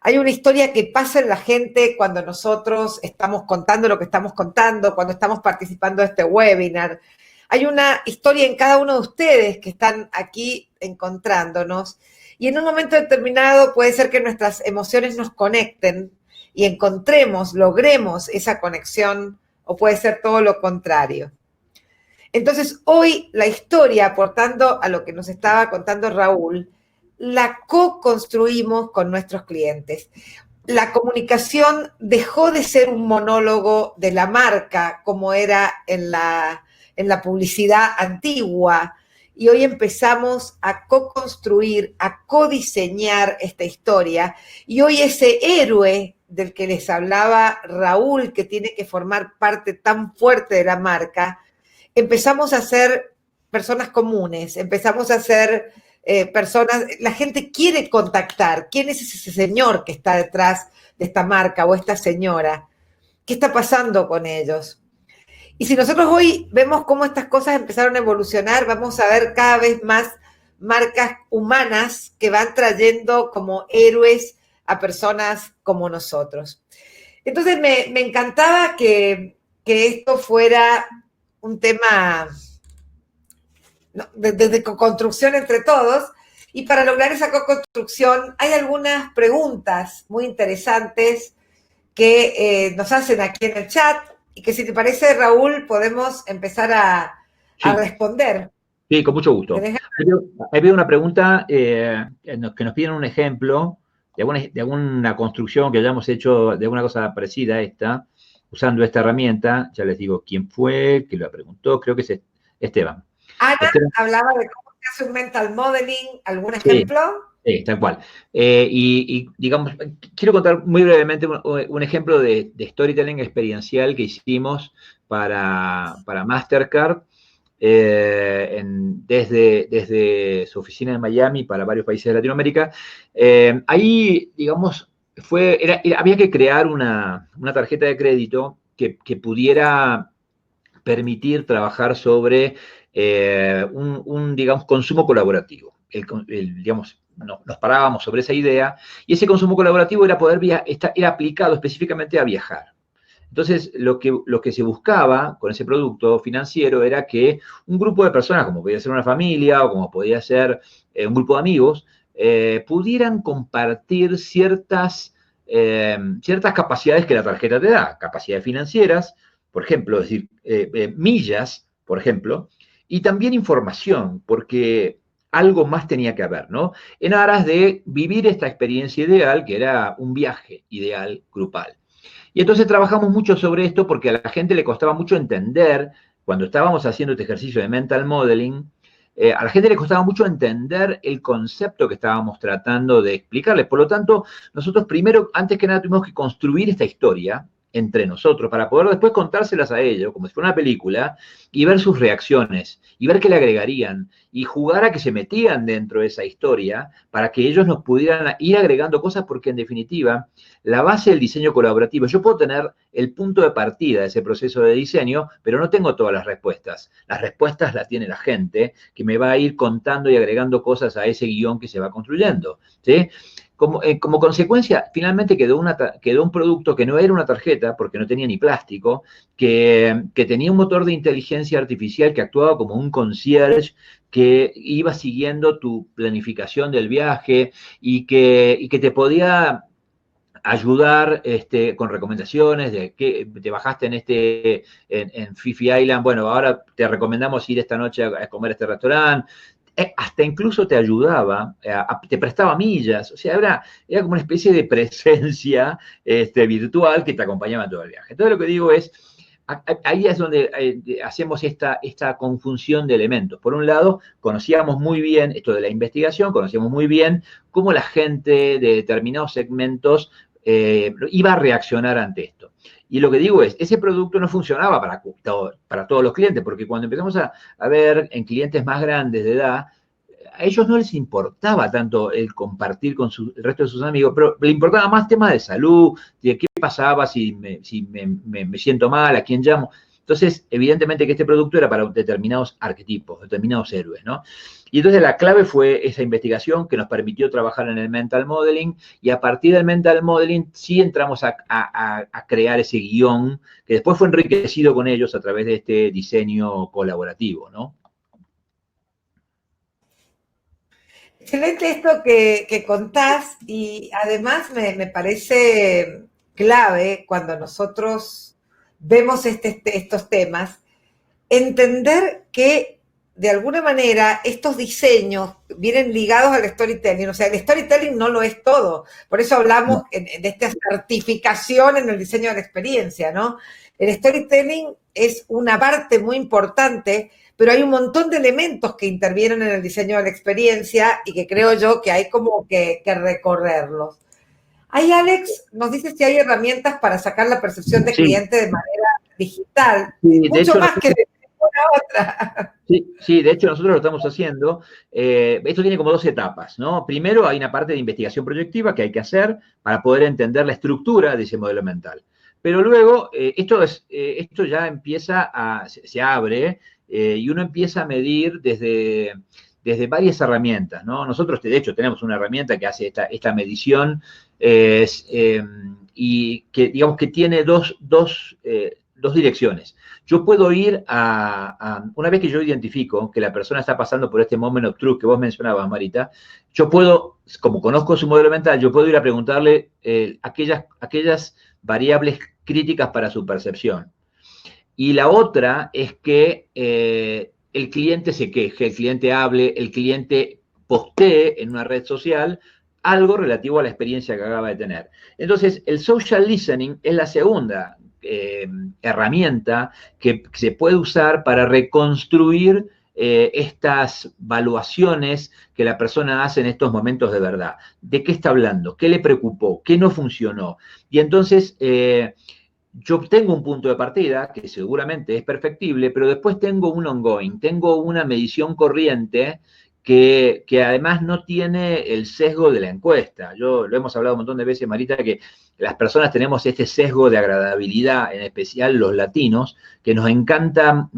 Hay una historia que pasa en la gente cuando nosotros estamos contando lo que estamos contando, cuando estamos participando de este webinar. Hay una historia en cada uno de ustedes que están aquí encontrándonos. Y en un momento determinado puede ser que nuestras emociones nos conecten y logremos esa conexión, o puede ser todo lo contrario. Entonces, hoy la historia, aportando a lo que nos estaba contando Raúl, la co-construimos con nuestros clientes. La comunicación dejó de ser un monólogo de la marca, como era en la publicidad antigua, y hoy empezamos a co-construir, a co-diseñar esta historia, y hoy ese héroe del que les hablaba Raúl, que tiene que formar parte tan fuerte de la marca, empezamos a ser personas comunes, empezamos a ser personas, la gente quiere contactar, ¿quién es ese señor que está detrás de esta marca o esta señora? ¿Qué está pasando con ellos? Y si nosotros hoy vemos cómo estas cosas empezaron a evolucionar, vamos a ver cada vez más marcas humanas que van trayendo como héroes a personas como nosotros. Entonces me encantaba que esto fuera un tema, ¿no?, de co-construcción entre todos, y para lograr esa co-construcción hay algunas preguntas muy interesantes que nos hacen aquí en el chat y que, si te parece, Raúl, podemos empezar a responder. Sí, con mucho gusto. Hay una pregunta que nos piden un ejemplo de alguna construcción que hayamos hecho, de alguna cosa parecida a esta, usando esta herramienta. Ya les digo quién fue, que lo preguntó, creo que es Esteban. Ana hablaba de cómo se hace un mental modeling, ¿algún ejemplo? Sí, tal cual. Y digamos, quiero contar muy brevemente un ejemplo de storytelling experiencial que hicimos para Mastercard, desde su oficina en Miami para varios países de Latinoamérica. Ahí, digamos, había que crear una tarjeta de crédito que pudiera permitir trabajar sobre digamos, consumo colaborativo. Digamos, nos parábamos sobre esa idea, y ese consumo colaborativo era era aplicado específicamente a viajar. Entonces, lo que se buscaba con ese producto financiero era que un grupo de personas, como podía ser una familia o como podía ser un grupo de amigos, pudieran compartir ciertas capacidades que la tarjeta te da, capacidades financieras, por ejemplo, es decir, millas, por ejemplo, y también información, porque algo más tenía que haber, ¿no? En aras de vivir esta experiencia ideal, que era un viaje ideal grupal. Y entonces trabajamos mucho sobre esto porque a la gente le costaba mucho entender, cuando estábamos haciendo este ejercicio de mental modeling, a la gente le costaba mucho entender el concepto que estábamos tratando de explicarles. Por lo tanto, nosotros primero, antes que nada, tuvimos que construir esta historia entre nosotros para poder después contárselas a ellos, como si fuera una película, y ver sus reacciones, y ver qué le agregarían, y jugar a que se metían dentro de esa historia para que ellos nos pudieran ir agregando cosas, porque en definitiva, la base del diseño colaborativo, yo puedo tener el punto de partida de ese proceso de diseño, pero no tengo todas las respuestas. Las respuestas las tiene la gente, que me va a ir contando y agregando cosas a ese guión que se va construyendo, ¿sí? Como consecuencia, finalmente quedó un producto que no era una tarjeta, porque no tenía ni plástico, que tenía un motor de inteligencia artificial que actuaba como un concierge, que iba siguiendo tu planificación del viaje y que te podía ayudar con recomendaciones de que te bajaste en Fifi Island, bueno, ahora te recomendamos ir esta noche a comer a este restaurante. Hasta incluso te ayudaba, te prestaba millas, o sea, era como una especie de presencia virtual que te acompañaba en todo el viaje. Entonces lo que digo es, ahí es donde hacemos esta conjunción de elementos. Por un lado, conocíamos muy bien esto de la investigación, conocíamos muy bien cómo la gente de determinados segmentos iba a reaccionar ante esto. Y lo que digo es, ese producto no funcionaba para todos los clientes, porque cuando empezamos a ver en clientes más grandes de edad, a ellos no les importaba tanto el compartir con el resto de sus amigos, pero le importaba más temas de salud, de qué pasaba si me siento mal, a quién llamo. Entonces, evidentemente que este producto era para determinados arquetipos, determinados héroes, ¿no? Y entonces la clave fue esa investigación que nos permitió trabajar en el mental modeling, y a partir del mental modeling sí entramos a crear ese guión que después fue enriquecido con ellos a través de este diseño colaborativo, ¿no? Excelente esto que contás, y además me parece clave cuando nosotros vemos estos temas, entender que de alguna manera estos diseños vienen ligados al storytelling. O sea, el storytelling no lo es todo. Por eso hablamos de esta certificación en el diseño de la experiencia, ¿no? El storytelling es una parte muy importante, pero hay un montón de elementos que intervienen en el diseño de la experiencia y que creo yo que hay como que recorrerlos. Ahí, Alex, nos dice si hay herramientas para sacar la percepción de cliente de manera digital, sí, mucho más que de una otra. Sí, de hecho nosotros lo estamos haciendo. Esto tiene como dos etapas, ¿no? Primero hay una parte de investigación proyectiva que hay que hacer para poder entender la estructura de ese modelo mental. Pero luego esto ya empieza se abre y uno empieza a medir desde varias herramientas, ¿no? Nosotros, de hecho, tenemos una herramienta que hace esta medición y que, digamos, que tiene dos direcciones. Yo puedo ir una vez que yo identifico que la persona está pasando por este moment of truth que vos mencionabas, Marita, yo puedo, como conozco su modelo mental, yo puedo ir a preguntarle aquellas variables críticas para su percepción. Y la otra es que el cliente se queje, el cliente hable, el cliente postee en una red social algo relativo a la experiencia que acaba de tener. Entonces, el social listening es la segunda herramienta que se puede usar para reconstruir estas valuaciones que la persona hace en estos momentos de verdad. ¿De qué está hablando? ¿Qué le preocupó? ¿Qué no funcionó? Y entonces yo tengo un punto de partida que seguramente es perfectible, pero después tengo un ongoing, tengo una medición corriente que además no tiene el sesgo de la encuesta. Lo hemos hablado un montón de veces, Marita, que las personas tenemos este sesgo de agradabilidad, en especial los latinos, que nos encanta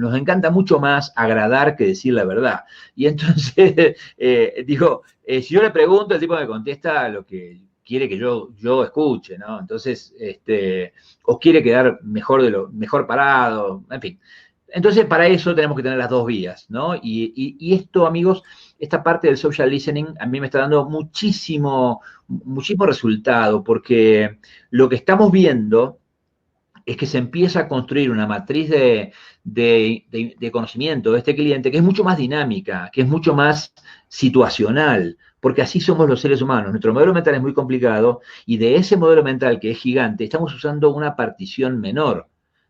mucho más agradar que decir la verdad. Y entonces, si yo le pregunto, el tipo me contesta lo que quiere que yo escuche, ¿no? Entonces, o quiere quedar mejor parado, en fin. Entonces, para eso tenemos que tener las dos vías, ¿no? Y esto, amigos, esta parte del social listening a mí me está dando muchísimo resultado, porque lo que estamos viendo es que se empieza a construir una matriz de conocimiento de este cliente que es mucho más dinámica, que es mucho más situacional, porque así somos los seres humanos. Nuestro modelo mental es muy complicado y de ese modelo mental que es gigante estamos usando una partición menor,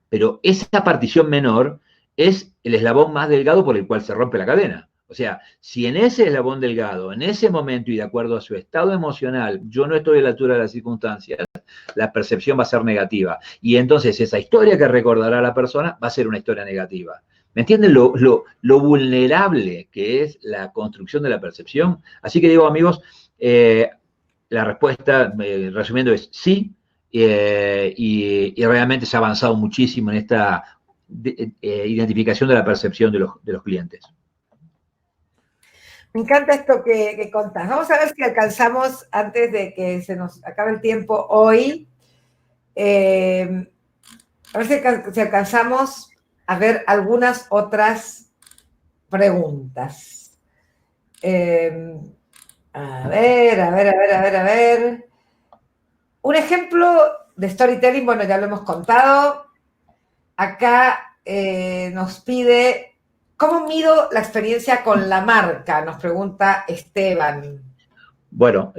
pero esa partición menor es el eslabón más delgado por el cual se rompe la cadena. O sea, si en ese eslabón delgado, en ese momento y de acuerdo a su estado emocional, yo no estoy a la altura de las circunstancias, la percepción va a ser negativa. Y entonces esa historia que recordará la persona va a ser una historia negativa. ¿Me entienden lo vulnerable que es la construcción de la percepción? Así que digo, amigos, la respuesta, resumiendo, es sí, y realmente se ha avanzado muchísimo en esta identificación de la percepción de los clientes. Me encanta esto que contás. Vamos a ver si alcanzamos, antes de que se nos acabe el tiempo hoy, a ver si alcanzamos a ver algunas otras preguntas. A ver. Un ejemplo de storytelling, bueno, ya lo hemos contado. Acá nos pide, ¿cómo mido la experiencia con la marca? Nos pregunta Esteban. Bueno,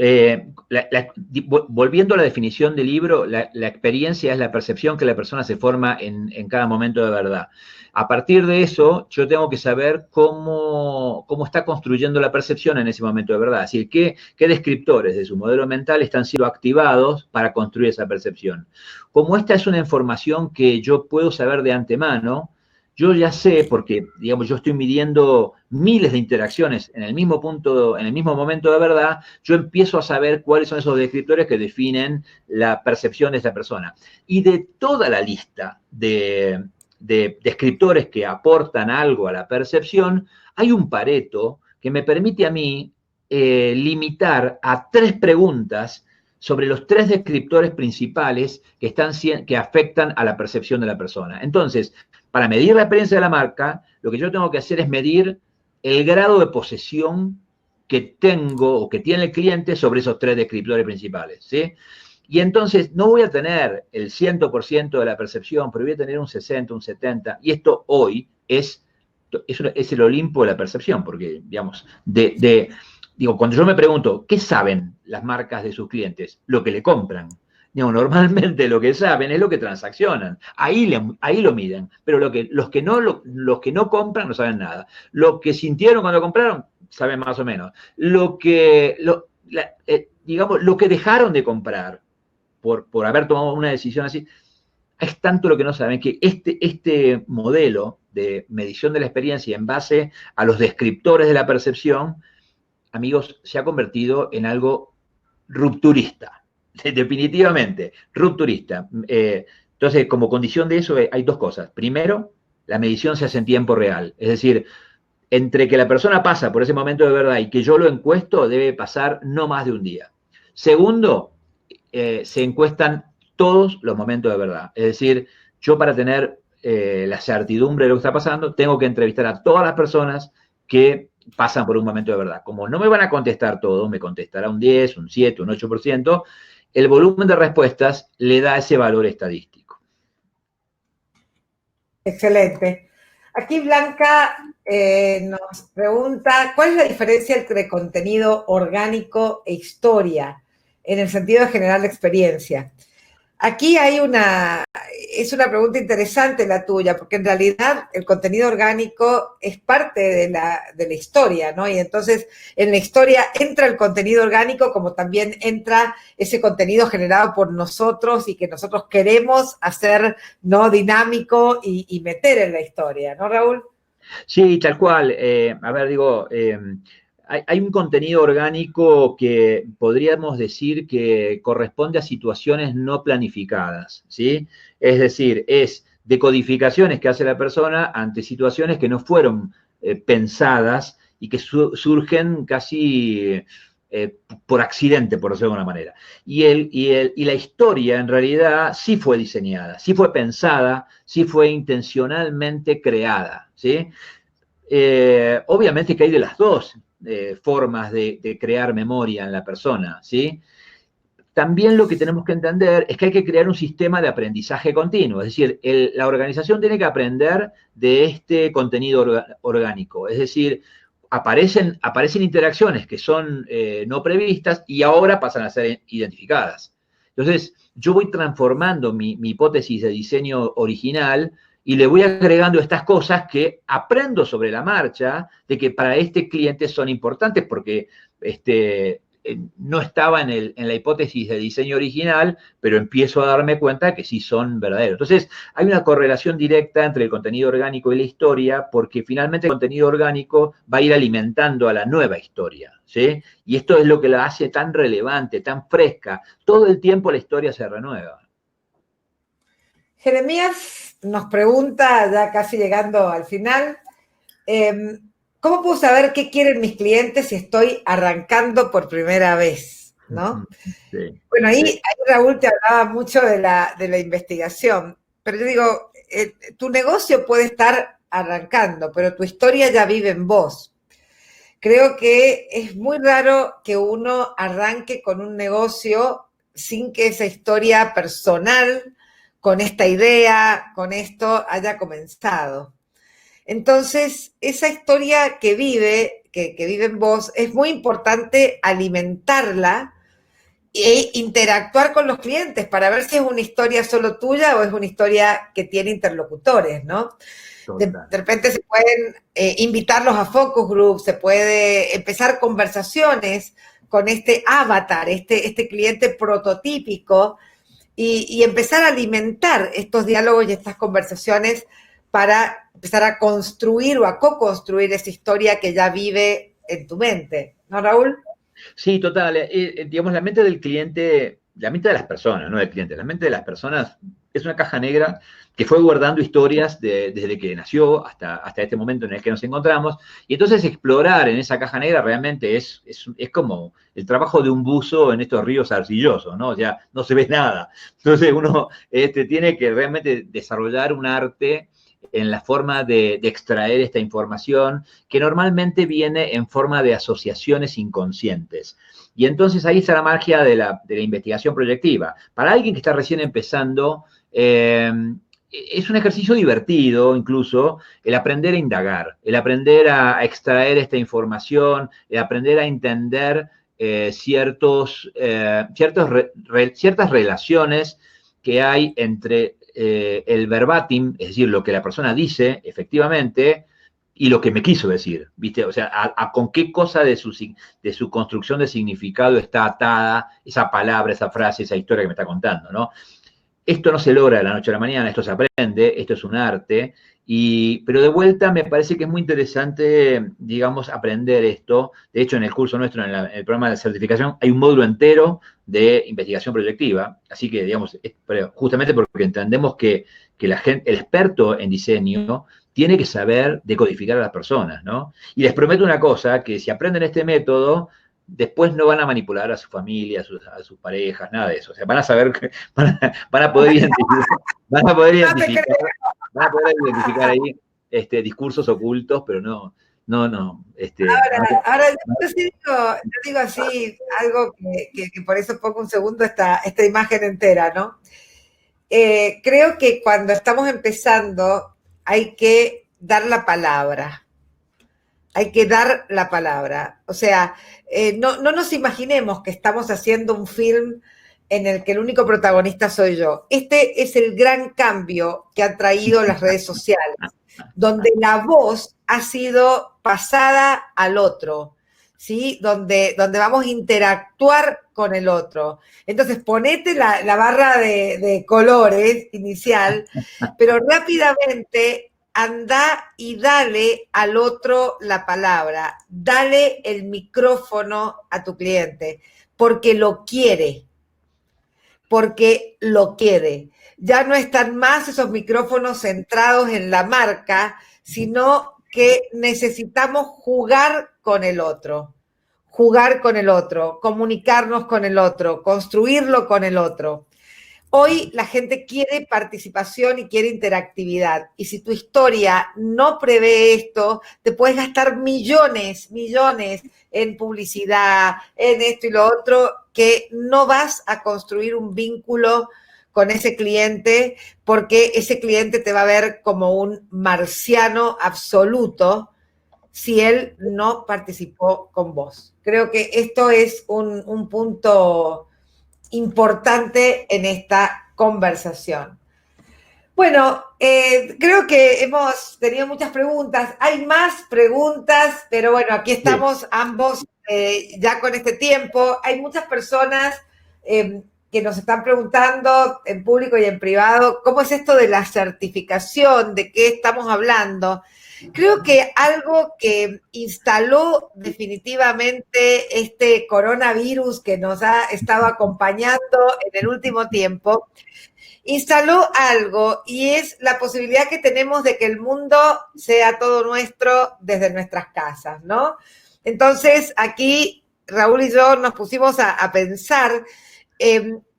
volviendo a la definición del libro, la experiencia es la percepción que la persona se forma en cada momento de verdad. A partir de eso, yo tengo que saber cómo está construyendo la percepción en ese momento de verdad. Es decir, qué descriptores de su modelo mental están siendo activados para construir esa percepción. Como esta es una información que yo puedo saber de antemano, yo ya sé, porque, digamos, yo estoy midiendo miles de interacciones en el mismo punto, en el mismo momento de verdad, yo empiezo a saber cuáles son esos descriptores que definen la percepción de esa persona. Y de toda la lista de descriptores que aportan algo a la percepción, hay un Pareto que me permite a mí limitar a 3 preguntas sobre los 3 descriptores principales que afectan a la percepción de la persona. Entonces, para medir la experiencia de la marca, lo que yo tengo que hacer es medir el grado de posesión que tengo o que tiene el cliente sobre esos 3 descriptores principales, ¿sí? Y entonces no voy a tener el 100% de la percepción, pero voy a tener un 60, un 70, y esto hoy es el Olimpo de la percepción, porque, digamos, digo, cuando yo me pregunto, ¿qué saben las marcas de sus clientes? Lo que le compran. Digamos, normalmente lo que saben es lo que transaccionan. Ahí lo miden. Pero los que no compran no saben nada. Lo que sintieron cuando compraron, saben más o menos. Digamos, lo que dejaron de comprar por haber tomado una decisión así, es tanto lo que no saben que este modelo de medición de la experiencia en base a los descriptores de la percepción, amigos, se ha convertido en algo rupturista. Definitivamente, rupturista. Entonces, como condición de eso hay 2 cosas. Primero, la medición se hace en tiempo real. Es decir, entre que la persona pasa por ese momento de verdad y que yo lo encuesto, debe pasar no más de un día. Segundo, se encuestan todos los momentos de verdad. Es decir, yo para tener la certidumbre de lo que está pasando, tengo que entrevistar a todas las personas que pasan por un momento de verdad. Como no me van a contestar todo, me contestará un 10, un 7, un 8%, el volumen de respuestas le da ese valor estadístico. Excelente. Aquí Blanca nos pregunta, ¿cuál es la diferencia entre contenido orgánico e historia en el sentido de generar la experiencia? Aquí es una pregunta interesante la tuya, porque en realidad el contenido orgánico es parte de la historia, ¿no? Y entonces en la historia entra el contenido orgánico como también entra ese contenido generado por nosotros y que nosotros queremos hacer, ¿no?, dinámico y meter en la historia, ¿no, Raúl? Sí, tal cual. A ver, digo, hay un contenido orgánico que podríamos decir que corresponde a situaciones no planificadas, ¿sí? Es decir, es decodificaciones que hace la persona ante situaciones que no fueron pensadas y que surgen casi por accidente, por decirlo de alguna manera. Y la historia, en realidad, sí fue diseñada, sí fue pensada, sí fue intencionalmente creada, ¿sí? Obviamente que hay de las 2 formas de crear memoria en la persona, ¿sí? También lo que tenemos que entender es que hay que crear un sistema de aprendizaje continuo, es decir, la organización tiene que aprender de este contenido orgánico, es decir, aparecen interacciones que son no previstas y ahora pasan a ser identificadas. Entonces, yo voy transformando mi hipótesis de diseño original y le voy agregando estas cosas que aprendo sobre la marcha, de que para este cliente son importantes porque no estaba en la hipótesis de diseño original, pero empiezo a darme cuenta que sí son verdaderos. Entonces, hay una correlación directa entre el contenido orgánico y la historia, porque finalmente el contenido orgánico va a ir alimentando a la nueva historia, ¿sí? Y esto es lo que la hace tan relevante, tan fresca. Todo el tiempo la historia se renueva. Jeremías nos pregunta, ya casi llegando al final, ¿cómo puedo saber qué quieren mis clientes si estoy arrancando por primera vez? ¿No? Sí, Bueno, ahí, sí. ahí Raúl te hablaba mucho de la investigación, pero yo digo, tu negocio puede estar arrancando, pero tu historia ya vive en vos. Creo que es muy raro que uno arranque con un negocio sin que esa historia personal, con esta idea, con esto, haya comenzado. Entonces, esa historia que vive en vos, es muy importante alimentarla e interactuar con los clientes para ver si es una historia solo tuya o es una historia que tiene interlocutores, ¿no? De repente se pueden invitarlos a focus group, se puede empezar conversaciones con este avatar, este cliente prototípico y empezar a alimentar estos diálogos y estas conversaciones para empezar a construir o a co-construir esa historia que ya vive en tu mente, ¿no, Raúl? Sí, total. Digamos, la mente del cliente, la mente de las personas, no del cliente, la mente de las personas es una caja negra que fue guardando historias desde que nació hasta este momento en el que nos encontramos. Y entonces explorar en esa caja negra realmente es como el trabajo de un buzo en estos ríos arcillosos, ¿no? O sea, no se ve nada. Entonces uno tiene que realmente desarrollar un arte en la forma de extraer esta información que normalmente viene en forma de asociaciones inconscientes. Y entonces ahí está la magia de la investigación proyectiva. Para alguien que está recién empezando, es un ejercicio divertido, incluso, el aprender a indagar, el aprender a extraer esta información, el aprender a entender ciertas relaciones que hay entre el verbatim, es decir, lo que la persona dice efectivamente, y lo que me quiso decir, ¿viste? O sea, con qué cosa de su construcción de significado está atada esa palabra, esa frase, esa historia que me está contando, ¿no? Esto no se logra de la noche a la mañana, esto se aprende, esto es un arte, pero de vuelta me parece que es muy interesante, digamos, aprender esto. De hecho, en el curso nuestro, en el programa de certificación, hay un módulo entero de investigación proyectiva, así que, digamos, justamente porque entendemos que el experto en diseño tiene que saber decodificar a las personas, ¿no? Y les prometo una cosa, que si aprenden este método, después no van a manipular a su familia, a sus parejas, nada de eso. O sea, van a saber, van a poder identificar, van a poder identificar, van a poder identificar ahí discursos ocultos, pero no. Ahora yo digo así, algo que por eso pongo un segundo esta imagen entera, ¿no? Creo que cuando estamos empezando hay que dar la palabra. Hay que dar la palabra. O sea, no nos imaginemos que estamos haciendo un film en el que el único protagonista soy yo. Este es el gran cambio que han traído las redes sociales, donde la voz ha sido pasada al otro, ¿sí? Donde vamos a interactuar con el otro. Entonces, ponete la barra de colores inicial, pero rápidamente anda y dale al otro la palabra, dale el micrófono a tu cliente, porque lo quiere, porque lo quiere. Ya no están más esos micrófonos centrados en la marca, sino que necesitamos jugar con el otro, comunicarnos con el otro, construirlo con el otro. Hoy la gente quiere participación y quiere interactividad. Y si tu historia no prevé esto, te puedes gastar millones en publicidad, en esto y lo otro, que no vas a construir un vínculo con ese cliente porque ese cliente te va a ver como un marciano absoluto si él no participó con vos. Creo que esto es un punto importante en esta conversación. Bueno, creo que hemos tenido muchas preguntas. Hay más preguntas, pero bueno, aquí estamos ambos ya con este tiempo. Hay muchas personas que nos están preguntando en público y en privado, ¿cómo es esto de la certificación? ¿De qué estamos hablando? Creo que algo que instaló definitivamente este coronavirus que nos ha estado acompañando en el último tiempo, instaló algo y es la posibilidad que tenemos de que el mundo sea todo nuestro desde nuestras casas, ¿no? Entonces, aquí Raúl y yo nos pusimos a pensar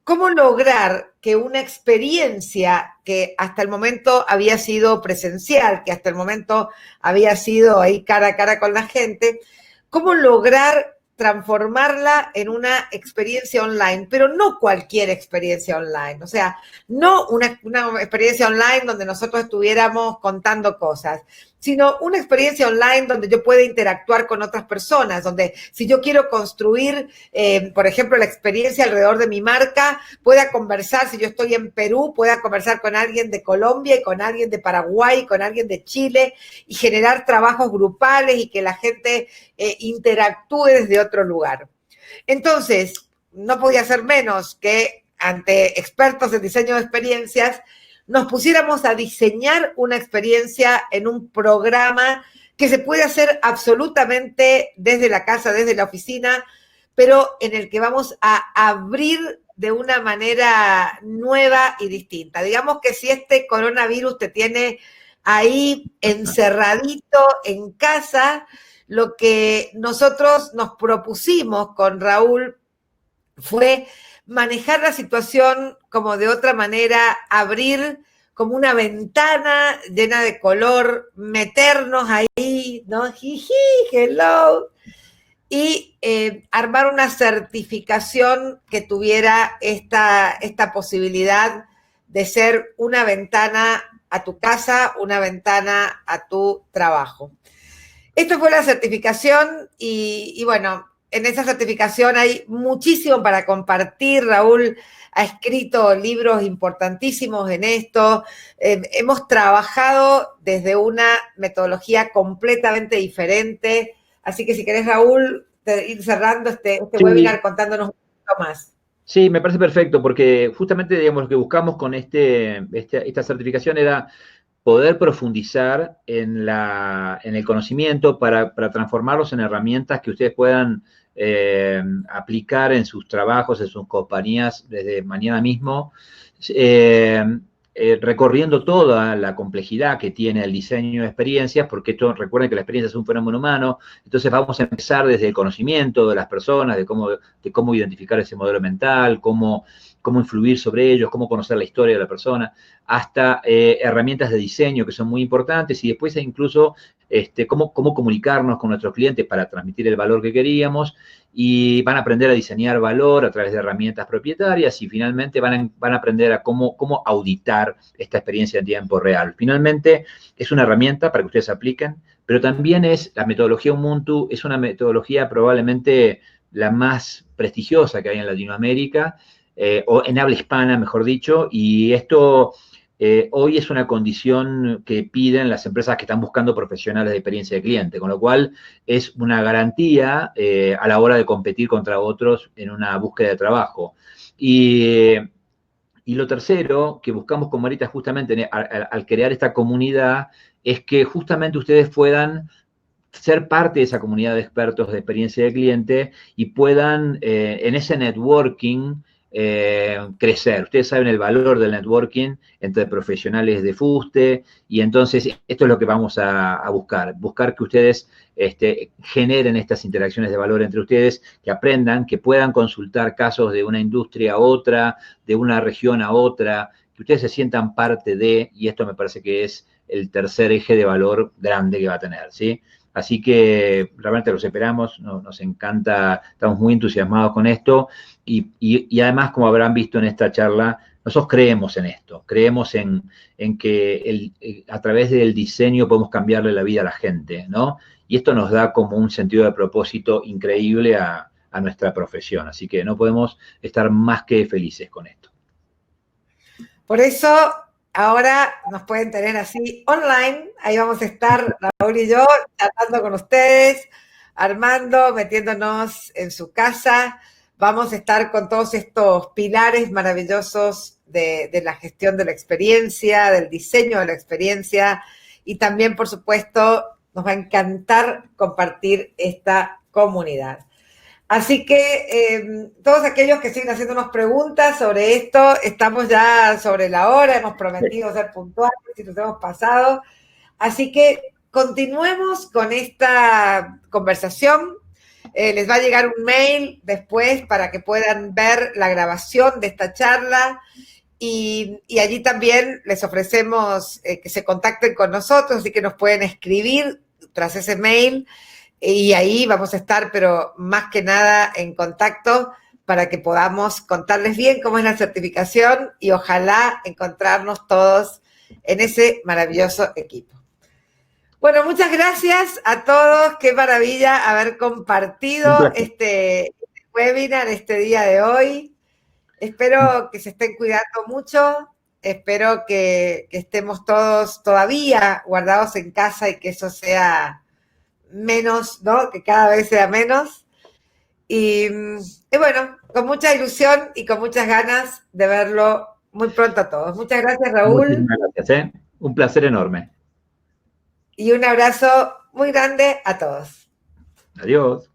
cómo lograr que una experiencia que hasta el momento había sido presencial, que hasta el momento había sido ahí cara a cara con la gente, cómo lograr transformarla en una experiencia online, pero no cualquier experiencia online, o sea, no una experiencia online donde nosotros estuviéramos contando cosas, sino una experiencia online donde yo pueda interactuar con otras personas, donde si yo quiero construir, por ejemplo, la experiencia alrededor de mi marca, pueda conversar, si yo estoy en Perú, pueda conversar con alguien de Colombia y con alguien de Paraguay, con alguien de Chile y generar trabajos grupales y que la gente interactúe desde otro lugar. Entonces, no podía ser menos que ante expertos en diseño de experiencias, nos pusiéramos a diseñar una experiencia en un programa que se puede hacer absolutamente desde la casa, desde la oficina, pero en el que vamos a abrir de una manera nueva y distinta. Digamos que si este coronavirus te tiene ahí encerradito en casa, lo que nosotros nos propusimos con Raúl fue manejar la situación como de otra manera, abrir como una ventana llena de color, meternos ahí, ¿no? Jiji, hello. Y armar una certificación que tuviera esta posibilidad de ser una ventana a tu casa, una ventana a tu trabajo. Esto fue la certificación y bueno, en esa certificación hay muchísimo para compartir. Raúl ha escrito libros importantísimos en esto. Hemos trabajado desde una metodología completamente diferente. Así que si querés, Raúl, ir cerrando este Sí. webinar contándonos un poquito más. Sí, me parece perfecto, porque justamente, digamos, lo que buscamos con esta certificación era poder profundizar en el conocimiento para transformarlos en herramientas que ustedes puedan aplicar en sus trabajos, en sus compañías desde mañana mismo, recorriendo toda la complejidad que tiene el diseño de experiencias, porque recuerden que la experiencia es un fenómeno humano, entonces vamos a empezar desde el conocimiento de las personas, de cómo identificar ese modelo mental, cómo influir sobre ellos, cómo conocer la historia de la persona, hasta herramientas de diseño que son muy importantes y después incluso cómo comunicarnos con nuestros clientes para transmitir el valor que queríamos, y van a aprender a diseñar valor a través de herramientas propietarias y finalmente van a aprender a cómo auditar esta experiencia en tiempo real. Finalmente es una herramienta para que ustedes apliquen, pero también la metodología Ubuntu es una metodología probablemente la más prestigiosa que hay en Latinoamérica, o en habla hispana, mejor dicho, y esto hoy es una condición que piden las empresas que están buscando profesionales de experiencia de cliente, con lo cual es una garantía a la hora de competir contra otros en una búsqueda de trabajo. Y lo tercero que buscamos con Marita justamente al crear esta comunidad es que justamente ustedes puedan ser parte de esa comunidad de expertos de experiencia de cliente y puedan en ese networking crecer. Ustedes saben el valor del networking entre profesionales de fuste y entonces esto es lo que vamos a buscar que ustedes generen estas interacciones de valor entre ustedes, que aprendan, que puedan consultar casos de una industria a otra, de una región a otra, que ustedes se sientan parte de, y esto me parece que es el tercer eje de valor grande que va a tener, ¿sí? Así que realmente los esperamos, nos encanta, estamos muy entusiasmados con esto y además, como habrán visto en esta charla, nosotros creemos en esto, creemos en que a través del diseño podemos cambiarle la vida a la gente, ¿no? Y esto nos da como un sentido de propósito increíble a nuestra profesión, así que no podemos estar más que felices con esto. Por eso ahora nos pueden tener así online. Ahí vamos a estar Raúl y yo charlando con ustedes, armando, metiéndonos en su casa. Vamos a estar con todos estos pilares maravillosos de la gestión de la experiencia, del diseño de la experiencia y también, por supuesto, nos va a encantar compartir esta comunidad. Así que todos aquellos que siguen haciéndonos preguntas sobre esto, estamos ya sobre la hora, hemos prometido ser puntuales y nos hemos pasado. Así que continuemos con esta conversación. Les va a llegar un mail después para que puedan ver la grabación de esta charla y allí también les ofrecemos que se contacten con nosotros, así que nos pueden escribir tras ese mail y ahí vamos a estar, pero más que nada en contacto para que podamos contarles bien cómo es la certificación y ojalá encontrarnos todos en ese maravilloso equipo. Bueno, muchas gracias a todos. Qué maravilla haber compartido este webinar este día de hoy. Espero que se estén cuidando mucho. Espero que estemos todos todavía guardados en casa y que eso sea menos, ¿no? Que cada vez sea menos. Y bueno, con mucha ilusión y con muchas ganas de verlo muy pronto a todos. Muchas gracias, Raúl. Muchísimas gracias, un placer enorme. Y un abrazo muy grande a todos. Adiós.